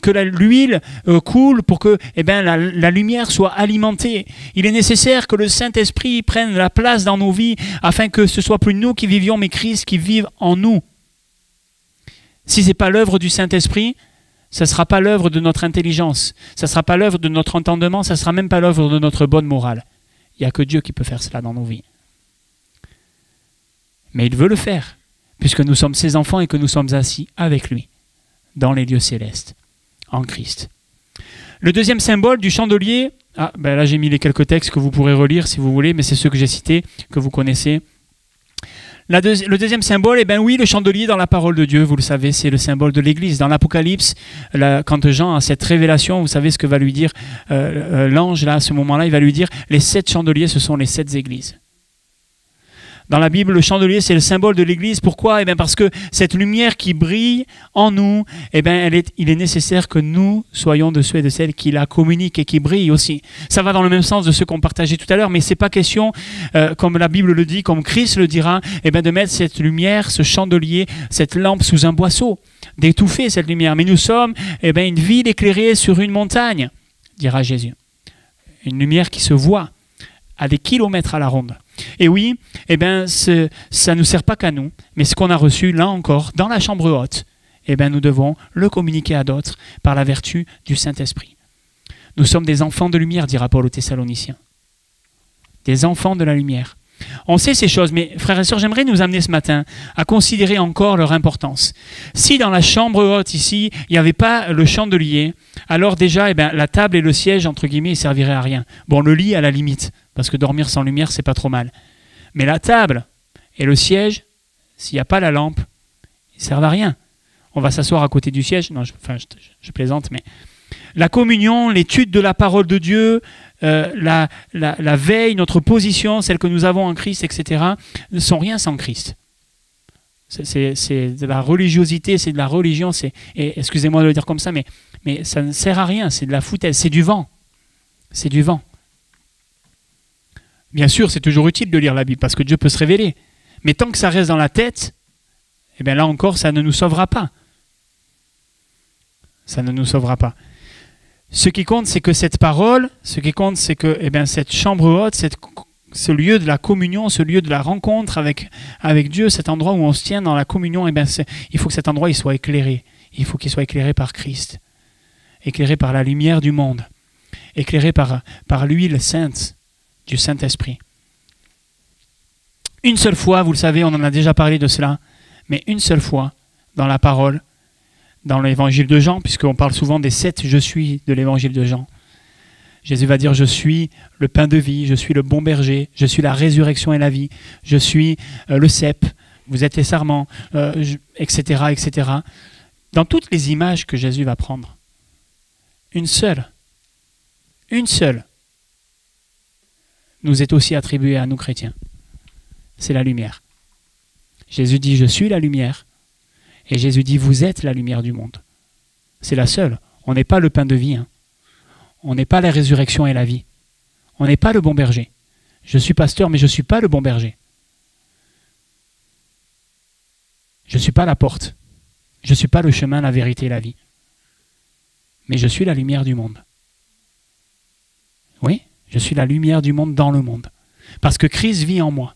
que l'huile coule pour que la lumière soit alimentée. Il est nécessaire que le Saint-Esprit prenne la place dans nos vies afin que ce ne soit plus nous qui vivions, mais Christ qui vive en nous. Si ce n'est pas l'œuvre du Saint-Esprit, ça ne sera pas l'œuvre de notre intelligence, ça ne sera pas l'œuvre de notre entendement, ça ne sera même pas l'œuvre de notre bonne morale. Il n'y a que Dieu qui peut faire cela dans nos vies. Mais il veut le faire, puisque nous sommes ses enfants et que nous sommes assis avec lui dans les lieux célestes, en Christ. Le deuxième symbole du chandelier, là j'ai mis les quelques textes que vous pourrez relire si vous voulez, mais c'est ceux que j'ai cités, que vous connaissez. Le deuxième symbole, le chandelier dans la parole de Dieu, vous le savez, c'est le symbole de l'Église. Dans l'Apocalypse, quand Jean a cette révélation, vous savez ce que va lui dire l'ange, là, à ce moment-là, il va lui dire, les 7 chandeliers, ce sont les 7 églises. Dans la Bible, le chandelier, c'est le symbole de l'Église. Pourquoi ? Parce que cette lumière qui brille en nous, il est nécessaire que nous soyons de ceux et de celles qui la communiquent et qui brillent aussi. Ça va dans le même sens de ce qu'on partageait tout à l'heure, mais c'est pas question, comme la Bible le dit, comme Christ le dira, de mettre cette lumière, ce chandelier, cette lampe sous un boisseau, d'étouffer cette lumière. Mais nous sommes une ville éclairée sur une montagne, dira Jésus. Une lumière qui se voit à des kilomètres à la ronde. Et oui, ça ne nous sert pas qu'à nous, mais ce qu'on a reçu, là encore, dans la chambre haute, nous devons le communiquer à d'autres par la vertu du Saint-Esprit. Nous sommes des enfants de lumière, dira Paul aux Thessaloniciens. Des enfants de la lumière. On sait ces choses, mais frères et sœurs, j'aimerais nous amener ce matin à considérer encore leur importance. Si dans la chambre haute ici, il n'y avait pas le chandelier, alors déjà, la table et le siège, entre guillemets, ils ne serviraient à rien. Bon, le lit à la limite, parce que dormir sans lumière, c'est pas trop mal. Mais la table et le siège, s'il n'y a pas la lampe, ils ne servent à rien. On va s'asseoir à côté du siège. Non, je plaisante, mais la communion, l'étude de la parole de Dieu, la veille, notre position, celle que nous avons en Christ, etc., ne sont rien sans Christ. C'est de la religiosité, c'est de la religion, et excusez-moi de le dire comme ça, mais ça ne sert à rien, c'est de la foutaise, c'est du vent. C'est du vent. Bien sûr, c'est toujours utile de lire la Bible, parce que Dieu peut se révéler. Mais tant que ça reste dans la tête, là encore, ça ne nous sauvera pas. Ça ne nous sauvera pas. Ce qui compte, c'est que cette parole, ce qui compte, c'est que cette chambre haute, ce lieu de la communion, ce lieu de la rencontre avec Dieu, cet endroit où on se tient dans la communion, il faut que cet endroit il soit éclairé. Il faut qu'il soit éclairé par Christ, éclairé par la lumière du monde, éclairé par l'huile sainte du Saint-Esprit. Une seule fois, vous le savez, on en a déjà parlé de cela, mais une seule fois dans la parole, dans l'évangile de Jean, puisqu'on parle souvent des 7 « je suis » de l'évangile de Jean. Jésus va dire « je suis le pain de vie, je suis le bon berger, je suis la résurrection et la vie, je suis le cep, vous êtes les sarments, etc., etc. » Dans toutes les images que Jésus va prendre, une seule, nous est aussi attribuée à nous chrétiens. C'est la lumière. Jésus dit « je suis la lumière ». Et Jésus dit, vous êtes la lumière du monde. C'est la seule. On n'est pas le pain de vie. Hein. On n'est pas la résurrection et la vie. On n'est pas le bon berger. Je suis pasteur, mais je ne suis pas le bon berger. Je ne suis pas la porte. Je ne suis pas le chemin, la vérité et la vie. Mais je suis la lumière du monde. Oui, je suis la lumière du monde dans le monde. Parce que Christ vit en moi.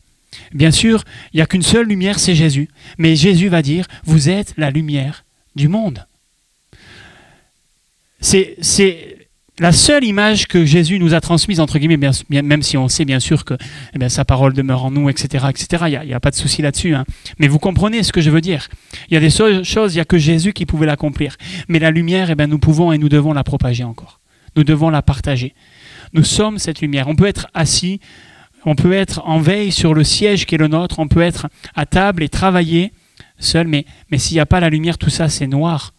Bien sûr, il n'y a qu'une seule lumière, c'est Jésus. Mais Jésus va dire, vous êtes la lumière du monde. C'est la seule image que Jésus nous a transmise, entre guillemets, même si on sait bien sûr que sa parole demeure en nous, etc. etc. Il n'y a pas de souci là-dessus. Hein. Mais vous comprenez ce que je veux dire. Il y a des choses, il n'y a que Jésus qui pouvait l'accomplir. Mais la lumière, nous pouvons et nous devons la propager encore. Nous devons la partager. Nous sommes cette lumière. On peut être assis, on peut être en veille sur le siège qui est le nôtre, on peut être à table et travailler seul, mais s'il n'y a pas la lumière, tout ça c'est noir.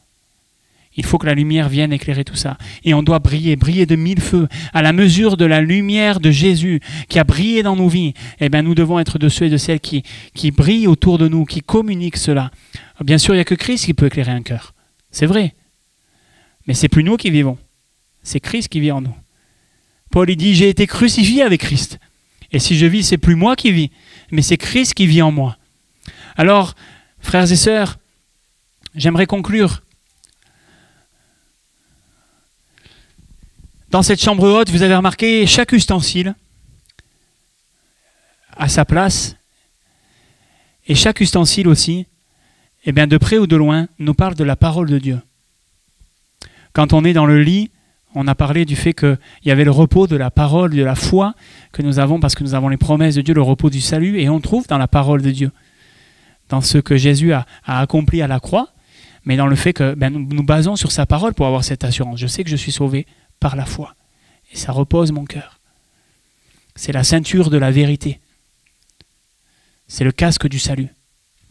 Il faut que la lumière vienne éclairer tout ça. Et on doit briller de 1000 feux. À la mesure de la lumière de Jésus qui a brillé dans nos vies, nous devons être de ceux et de celles qui brillent autour de nous, qui communiquent cela. Bien sûr, il n'y a que Christ qui peut éclairer un cœur. C'est vrai. Mais c'est plus nous qui vivons. C'est Christ qui vit en nous. Paul il dit, j'ai été crucifié avec Christ. Et si je vis, c'est plus moi qui vis, mais c'est Christ qui vit en moi. Alors, frères et sœurs, j'aimerais conclure. Dans cette chambre haute, vous avez remarqué, chaque ustensile a sa place. Et chaque ustensile aussi, de près ou de loin, nous parle de la parole de Dieu. Quand on est dans le lit, on a parlé du fait qu'il y avait le repos de la parole, de la foi que nous avons parce que nous avons les promesses de Dieu, le repos du salut, et on trouve dans la parole de Dieu, dans ce que Jésus a accompli à la croix, mais dans le fait que nous nous basons sur sa parole pour avoir cette assurance. Je sais que je suis sauvé par la foi. Et ça repose mon cœur. C'est la ceinture de la vérité. C'est le casque du salut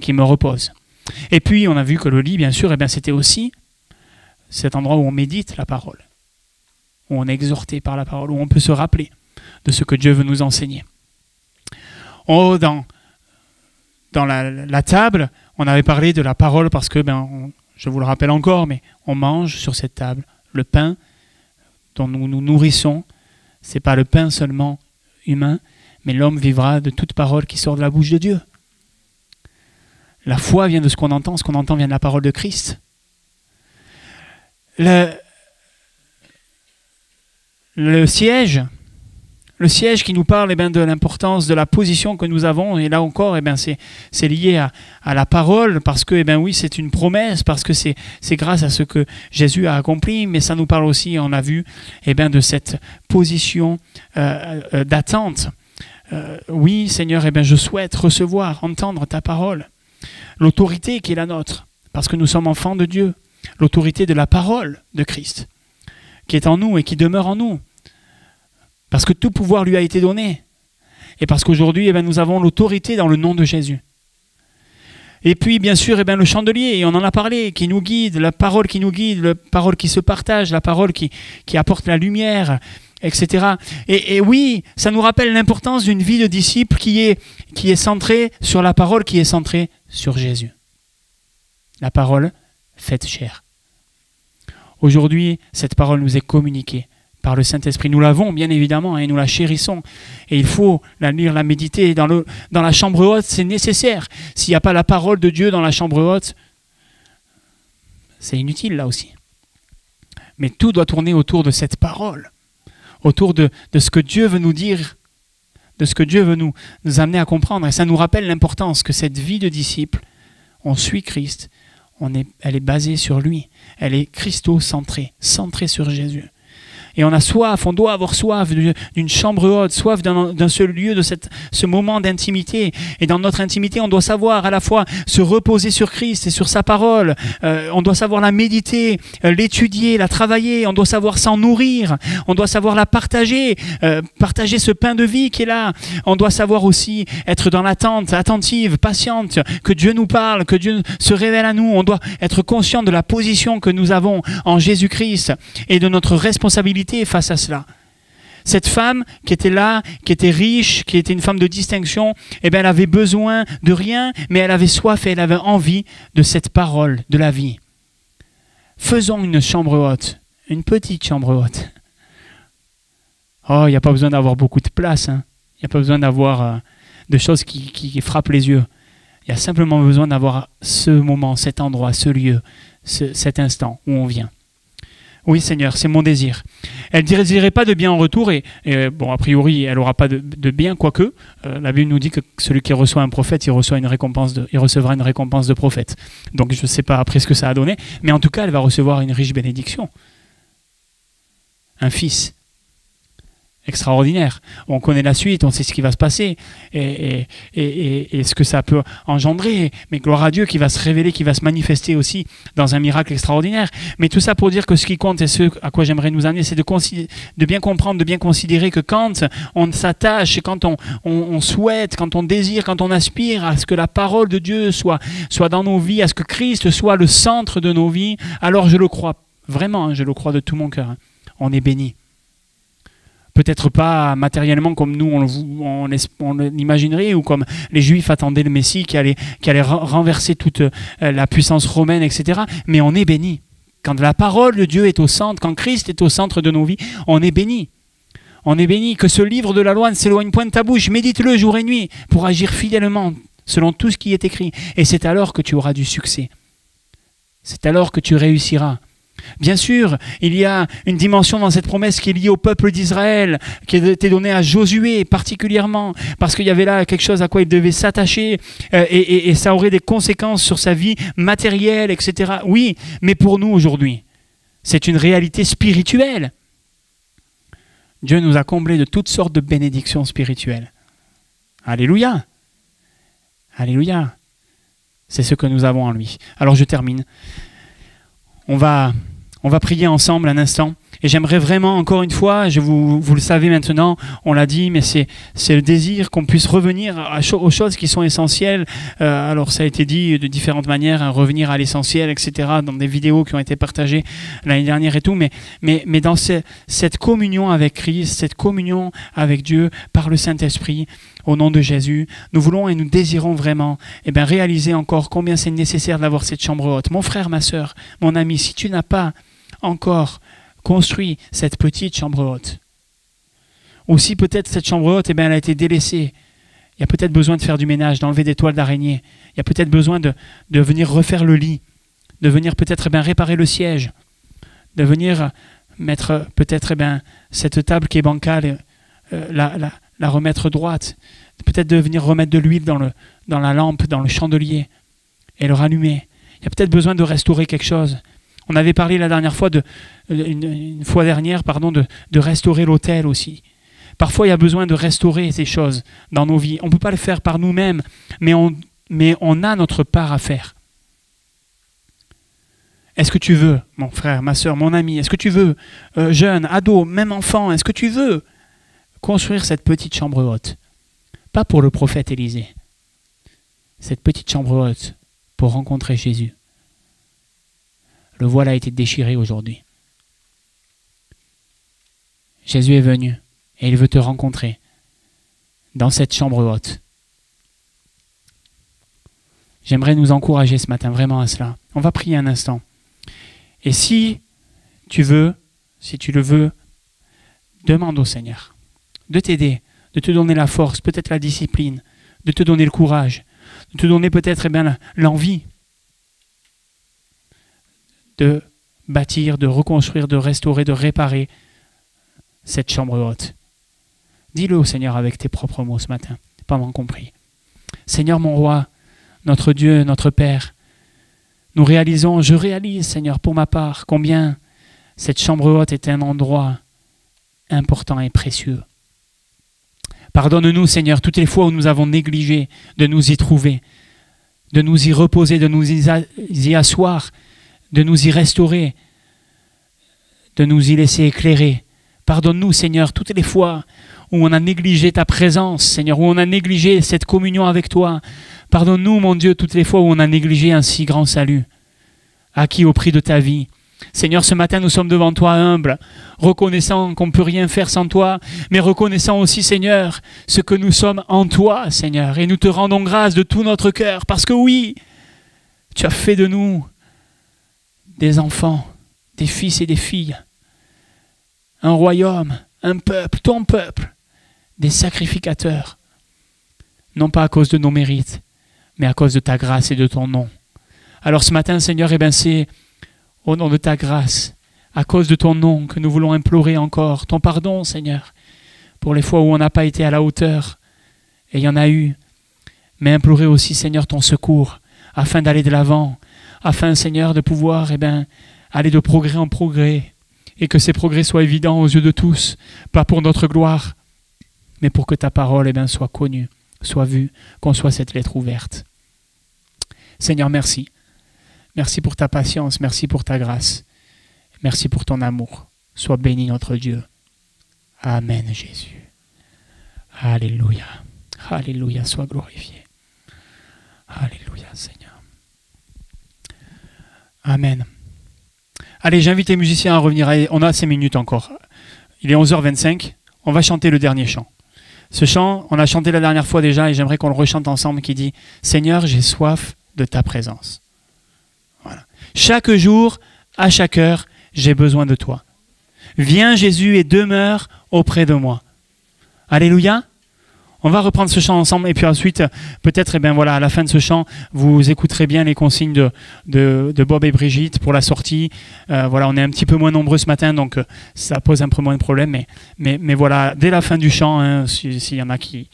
qui me repose. Et puis, on a vu que le lit, bien sûr, c'était aussi cet endroit où on médite la parole, où on est exhorté par la parole, où on peut se rappeler de ce que Dieu veut nous enseigner. Oh, dans la table, on avait parlé de la parole parce que, je vous le rappelle encore, mais on mange sur cette table le pain dont nous nous nourrissons. Ce n'est pas le pain seulement humain, mais l'homme vivra de toute parole qui sort de la bouche de Dieu. La foi vient de ce qu'on entend vient de la parole de Christ. Le siège qui nous parle de l'importance de la position que nous avons, et là encore c'est lié à la parole, parce que oui, c'est une promesse, parce que c'est grâce à ce que Jésus a accompli, mais ça nous parle aussi, on a vu, de cette position d'attente. Oui Seigneur, je souhaite recevoir, entendre ta parole. L'autorité qui est la nôtre, parce que nous sommes enfants de Dieu, l'autorité de la parole de Christ, qui est en nous et qui demeure en nous, parce que tout pouvoir lui a été donné, et parce qu'aujourd'hui nous avons l'autorité dans le nom de Jésus. Et puis bien sûr le chandelier, et on en a parlé, qui nous guide, la parole qui nous guide, la parole qui se partage, la parole qui apporte la lumière, etc. Et oui, ça nous rappelle l'importance d'une vie de disciple qui est centrée sur la parole, qui est centrée sur Jésus. La parole faite chair. Aujourd'hui, cette parole nous est communiquée par le Saint-Esprit. Nous l'avons, bien évidemment, et nous la chérissons. Et il faut la lire, la méditer. Dans la chambre haute, c'est nécessaire. S'il n'y a pas la parole de Dieu dans la chambre haute, c'est inutile là aussi. Mais tout doit tourner autour de cette parole, autour de ce que Dieu veut nous dire, de ce que Dieu veut nous amener à comprendre. Et ça nous rappelle l'importance que cette vie de disciple, on suit Christ, elle est basée sur lui. Elle est christocentrée, centrée sur Jésus. Et on a soif, on doit avoir soif d'une chambre haute, soif d'un seul lieu, de ce moment d'intimité. Et dans notre intimité, on doit savoir à la fois se reposer sur Christ et sur sa parole. On doit savoir la méditer, l'étudier, la travailler. On doit savoir s'en nourrir. On doit savoir la partager, partager ce pain de vie qui est là. On doit savoir aussi être dans l'attente, attentive, patiente, que Dieu nous parle, que Dieu se révèle à nous. On doit être conscient de la position que nous avons en Jésus-Christ et de notre responsabilité face à cela. Cette femme qui était là, qui était riche, qui était une femme de distinction, elle avait besoin de rien, mais elle avait soif et elle avait envie de cette parole, de la vie. Faisons une chambre haute, une petite chambre haute. Oh, il n'y a pas besoin d'avoir beaucoup de place, hein. Il n'y a pas besoin d'avoir de choses qui frappent les yeux. Il y a simplement besoin d'avoir ce moment, cet endroit, ce lieu, cet instant où on vient. Oui Seigneur, c'est mon désir. Elle ne désirait pas de bien en retour et a priori, elle n'aura pas de bien, quoique. La Bible nous dit que celui qui reçoit un prophète, il recevra une récompense de prophète. Donc je ne sais pas après ce que ça a donné, mais en tout cas, elle va recevoir une riche bénédiction. Un fils extraordinaire. On connaît la suite, on sait ce qui va se passer et ce que ça peut engendrer. Mais gloire à Dieu qui va se révéler, qui va se manifester aussi dans un miracle extraordinaire. Mais tout ça pour dire que ce qui compte et ce à quoi j'aimerais nous amener, c'est de bien comprendre, de bien considérer que quand on s'attache, quand on souhaite, quand on désire, quand on aspire à ce que la parole de Dieu soit dans nos vies, à ce que Christ soit le centre de nos vies, alors je le crois vraiment, hein, je le crois de tout mon cœur. Hein, on est béni. Peut-être pas matériellement comme nous on l'imaginerait, ou comme les Juifs attendaient le Messie qui allait renverser toute la puissance romaine, etc. Mais on est béni. Quand la parole de Dieu est au centre, quand Christ est au centre de nos vies, on est béni. On est béni. Que ce livre de la loi ne s'éloigne point de ta bouche. Médite-le jour et nuit pour agir fidèlement selon tout ce qui est écrit. Et c'est alors que tu auras du succès. C'est alors que tu réussiras. Bien sûr, il y a une dimension dans cette promesse qui est liée au peuple d'Israël, qui a été donnée à Josué particulièrement, parce qu'il y avait là quelque chose à quoi il devait s'attacher, et ça aurait des conséquences sur sa vie matérielle, etc. Oui, mais pour nous aujourd'hui, c'est une réalité spirituelle. Dieu nous a comblés de toutes sortes de bénédictions spirituelles. Alléluia! Alléluia! C'est ce que nous avons en lui. Alors je termine. On va prier ensemble un instant. Et j'aimerais vraiment, encore une fois, vous le savez maintenant, on l'a dit, mais c'est le désir qu'on puisse revenir aux choses qui sont essentielles. Alors ça a été dit de différentes manières, hein, revenir à l'essentiel, etc., dans des vidéos qui ont été partagées l'année dernière et tout, mais dans cette communion avec Christ, cette communion avec Dieu par le Saint-Esprit, au nom de Jésus, nous voulons et nous désirons vraiment réaliser encore combien c'est nécessaire d'avoir cette chambre haute. Mon frère, ma sœur, mon ami, si tu n'as pas encore construit cette petite chambre haute, ou si peut-être cette chambre haute elle a été délaissée, il y a peut-être besoin de faire du ménage, d'enlever des toiles d'araignée, il y a peut-être besoin de venir refaire le lit, de venir peut-être réparer le siège, de venir mettre peut-être cette table qui est bancale, la remettre droite, peut-être de venir remettre de l'huile dans la lampe, dans le chandelier et le rallumer. Il y a peut-être besoin de restaurer quelque chose. On avait parlé la dernière fois, une fois dernière, de restaurer l'autel aussi. Parfois, il y a besoin de restaurer ces choses dans nos vies. On ne peut pas le faire par nous-mêmes, mais on a notre part à faire. Est-ce que tu veux, mon frère, ma soeur, mon ami, est-ce que tu veux, jeune, ado, même enfant, est-ce que tu veux construire cette petite chambre haute? Pas pour le prophète Élisée. Cette petite chambre haute pour rencontrer Jésus. Le voile a été déchiré aujourd'hui. Jésus est venu et il veut te rencontrer dans cette chambre haute. J'aimerais nous encourager ce matin vraiment à cela. On va prier un instant. Et si tu le veux, demande au Seigneur de t'aider, de te donner la force, peut-être la discipline, de te donner le courage, de te donner peut-être l'envie de bâtir, de reconstruire, de restaurer, de réparer cette chambre haute. Dis-le au Seigneur avec tes propres mots ce matin, pendant qu'on prie. Seigneur mon roi, notre Dieu, notre Père, je réalise, Seigneur, pour ma part, combien cette chambre haute est un endroit important et précieux. Pardonne-nous, Seigneur, toutes les fois où nous avons négligé de nous y trouver, de nous y reposer, de nous y asseoir, de nous y restaurer, de nous y laisser éclairer. Pardonne-nous, Seigneur, toutes les fois où on a négligé ta présence, Seigneur, où on a négligé cette communion avec toi. Pardonne-nous, mon Dieu, toutes les fois où on a négligé un si grand salut, acquis au prix de ta vie. Seigneur, ce matin, nous sommes devant toi humbles, reconnaissant qu'on ne peut rien faire sans toi, mais reconnaissant aussi, Seigneur, ce que nous sommes en toi, Seigneur. Et nous te rendons grâce de tout notre cœur, parce que oui, tu as fait de nous des enfants, des fils et des filles, un royaume, un peuple, ton peuple, des sacrificateurs, non pas à cause de nos mérites, mais à cause de ta grâce et de ton nom. Alors ce matin, Seigneur, c'est au nom de ta grâce, à cause de ton nom, que nous voulons implorer encore ton pardon, Seigneur, pour les fois où on n'a pas été à la hauteur, et il y en a eu, mais implorer aussi, Seigneur, ton secours, afin d'aller de l'avant, afin, Seigneur, de pouvoir aller de progrès en progrès, et que ces progrès soient évidents aux yeux de tous, pas pour notre gloire, mais pour que ta parole soit connue, soit vue, qu'on soit cette lettre ouverte. Seigneur, merci. Merci pour ta patience, merci pour ta grâce, merci pour ton amour. Sois béni notre Dieu. Amen, Jésus. Alléluia. Alléluia, sois glorifié. Alléluia, Seigneur. Amen. Allez, j'invite les musiciens à revenir. On a 5 minutes encore. Il est 11h25. On va chanter le dernier chant. Ce chant, on a chanté la dernière fois déjà et j'aimerais qu'on le rechante ensemble qui dit « Seigneur, j'ai soif de ta présence ». Voilà. Chaque jour, à chaque heure, j'ai besoin de toi. Viens Jésus et demeure auprès de moi. Alléluia. On va reprendre ce chant ensemble et puis ensuite, peut-être, à la fin de ce chant, vous écouterez bien les consignes de Bob et Brigitte pour la sortie. On est un petit peu moins nombreux ce matin, donc ça pose un peu moins de problème. Mais voilà, dès la fin du chant, s'il y en a qui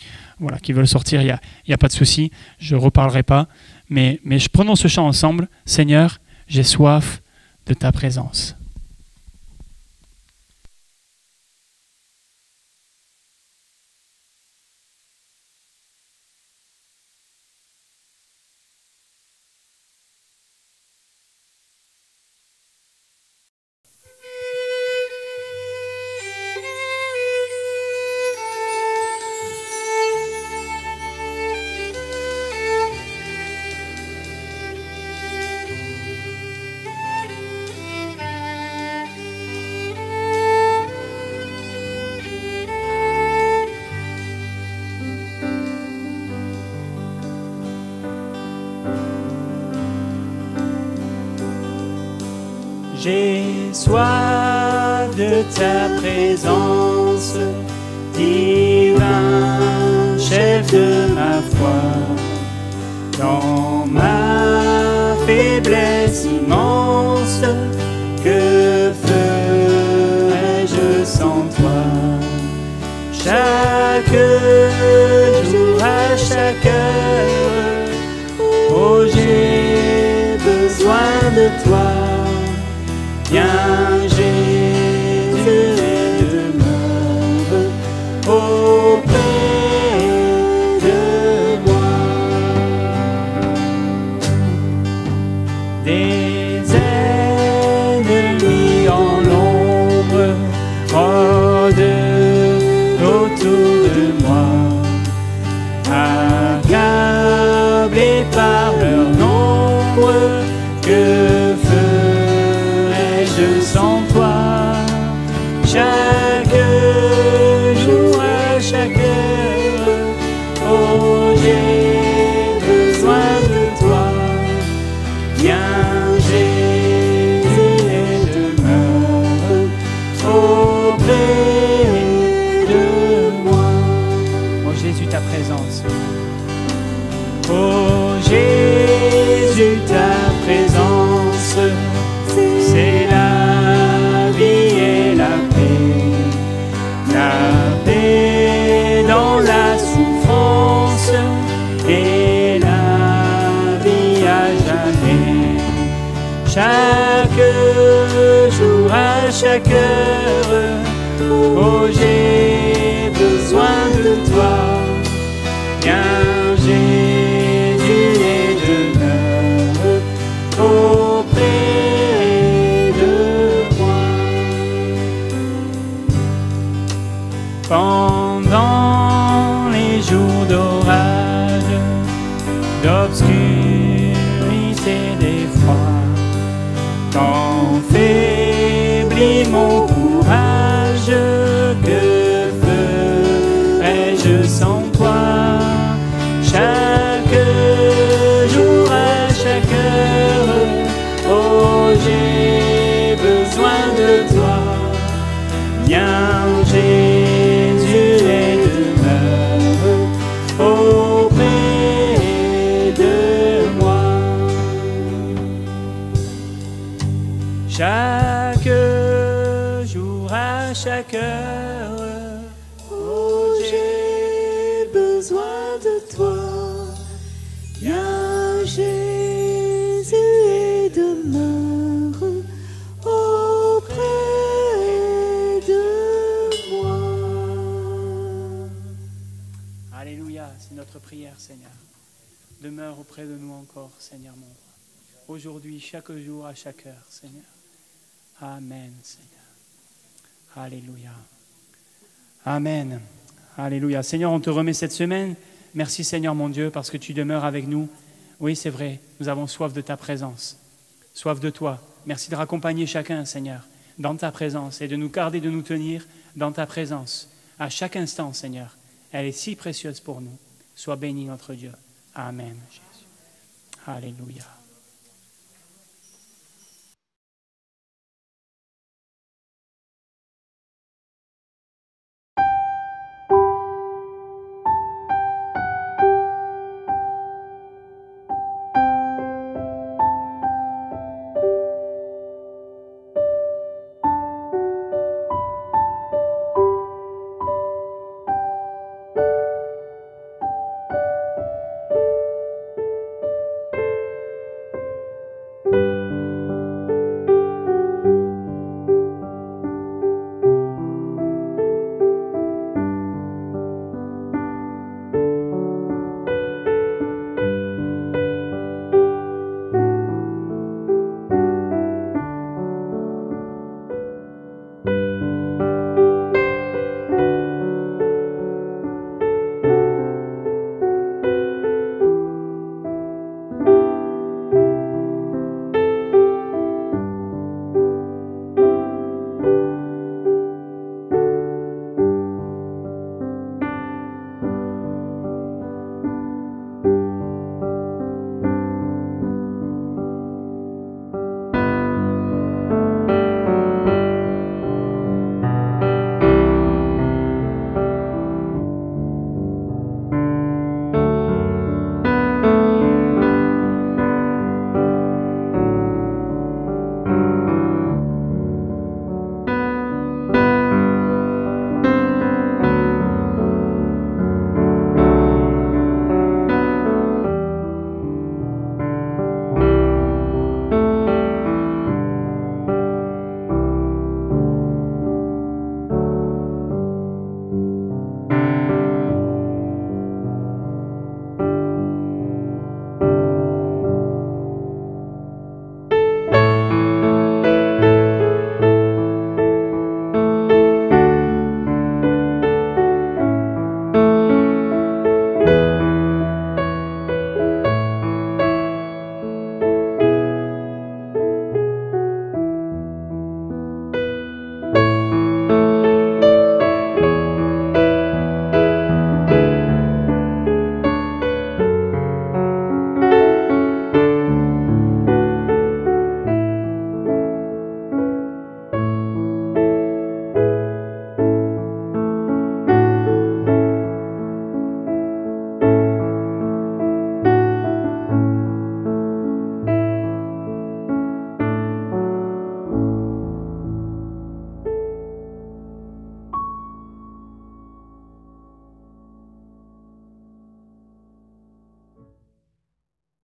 veulent sortir, il y a pas de souci. Je ne reparlerai pas. Mais prenons ce chant ensemble. Seigneur, j'ai soif de ta présence. J'ai soif de ta présence, divin chef de ma foi. Dans ma faiblesse immense, que ferais-je sans toi? Chaque jour, à chaque heure, oh j'ai besoin de toi. Viens Jésus et demeure auprès de moi. Des ennemis en l'ombre rôdent autour de moi, accablés par leur nombre, que ferais-je sans toi? Chaque jour, à chaque heure, oh j'ai besoin de toi. Viens Jésus et demeure auprès de moi. Oh Jésus, ta présence. Oh Jésus, ta présence, c'est la vie et la paix. La paix dans la souffrance et la vie à jamais. Chaque jour, à chaque heure, oh j'ai besoin de toi. Viens Jésus et demeure auprès de moi. Pendant les jours d'orage, d'obscurité, d'effroi, quand faiblit mon courage, que ferais-je sans toi? Chaque jour, à chaque heure, oh j'ai besoin de toi. Viens Jésus et demeure auprès de moi. Chaque jour, à chaque heure, oh j'ai besoin de toi. Viens Jésus et demeure auprès de moi. Alléluia, c'est notre prière, Seigneur. Demeure auprès de nous encore, Seigneur mon roi. Aujourd'hui, chaque jour, à chaque heure, Seigneur. Amen, Seigneur. Alléluia. Amen. Alléluia. Seigneur, on te remet cette semaine. Merci, Seigneur mon Dieu, parce que tu demeures avec nous. Oui, c'est vrai, nous avons soif de ta présence, soif de toi. Merci de raccompagner chacun, Seigneur, dans ta présence et de nous garder, de nous tenir dans ta présence. À chaque instant, Seigneur, elle est si précieuse pour nous. Sois béni, notre Dieu. Amen, Jésus. Alléluia.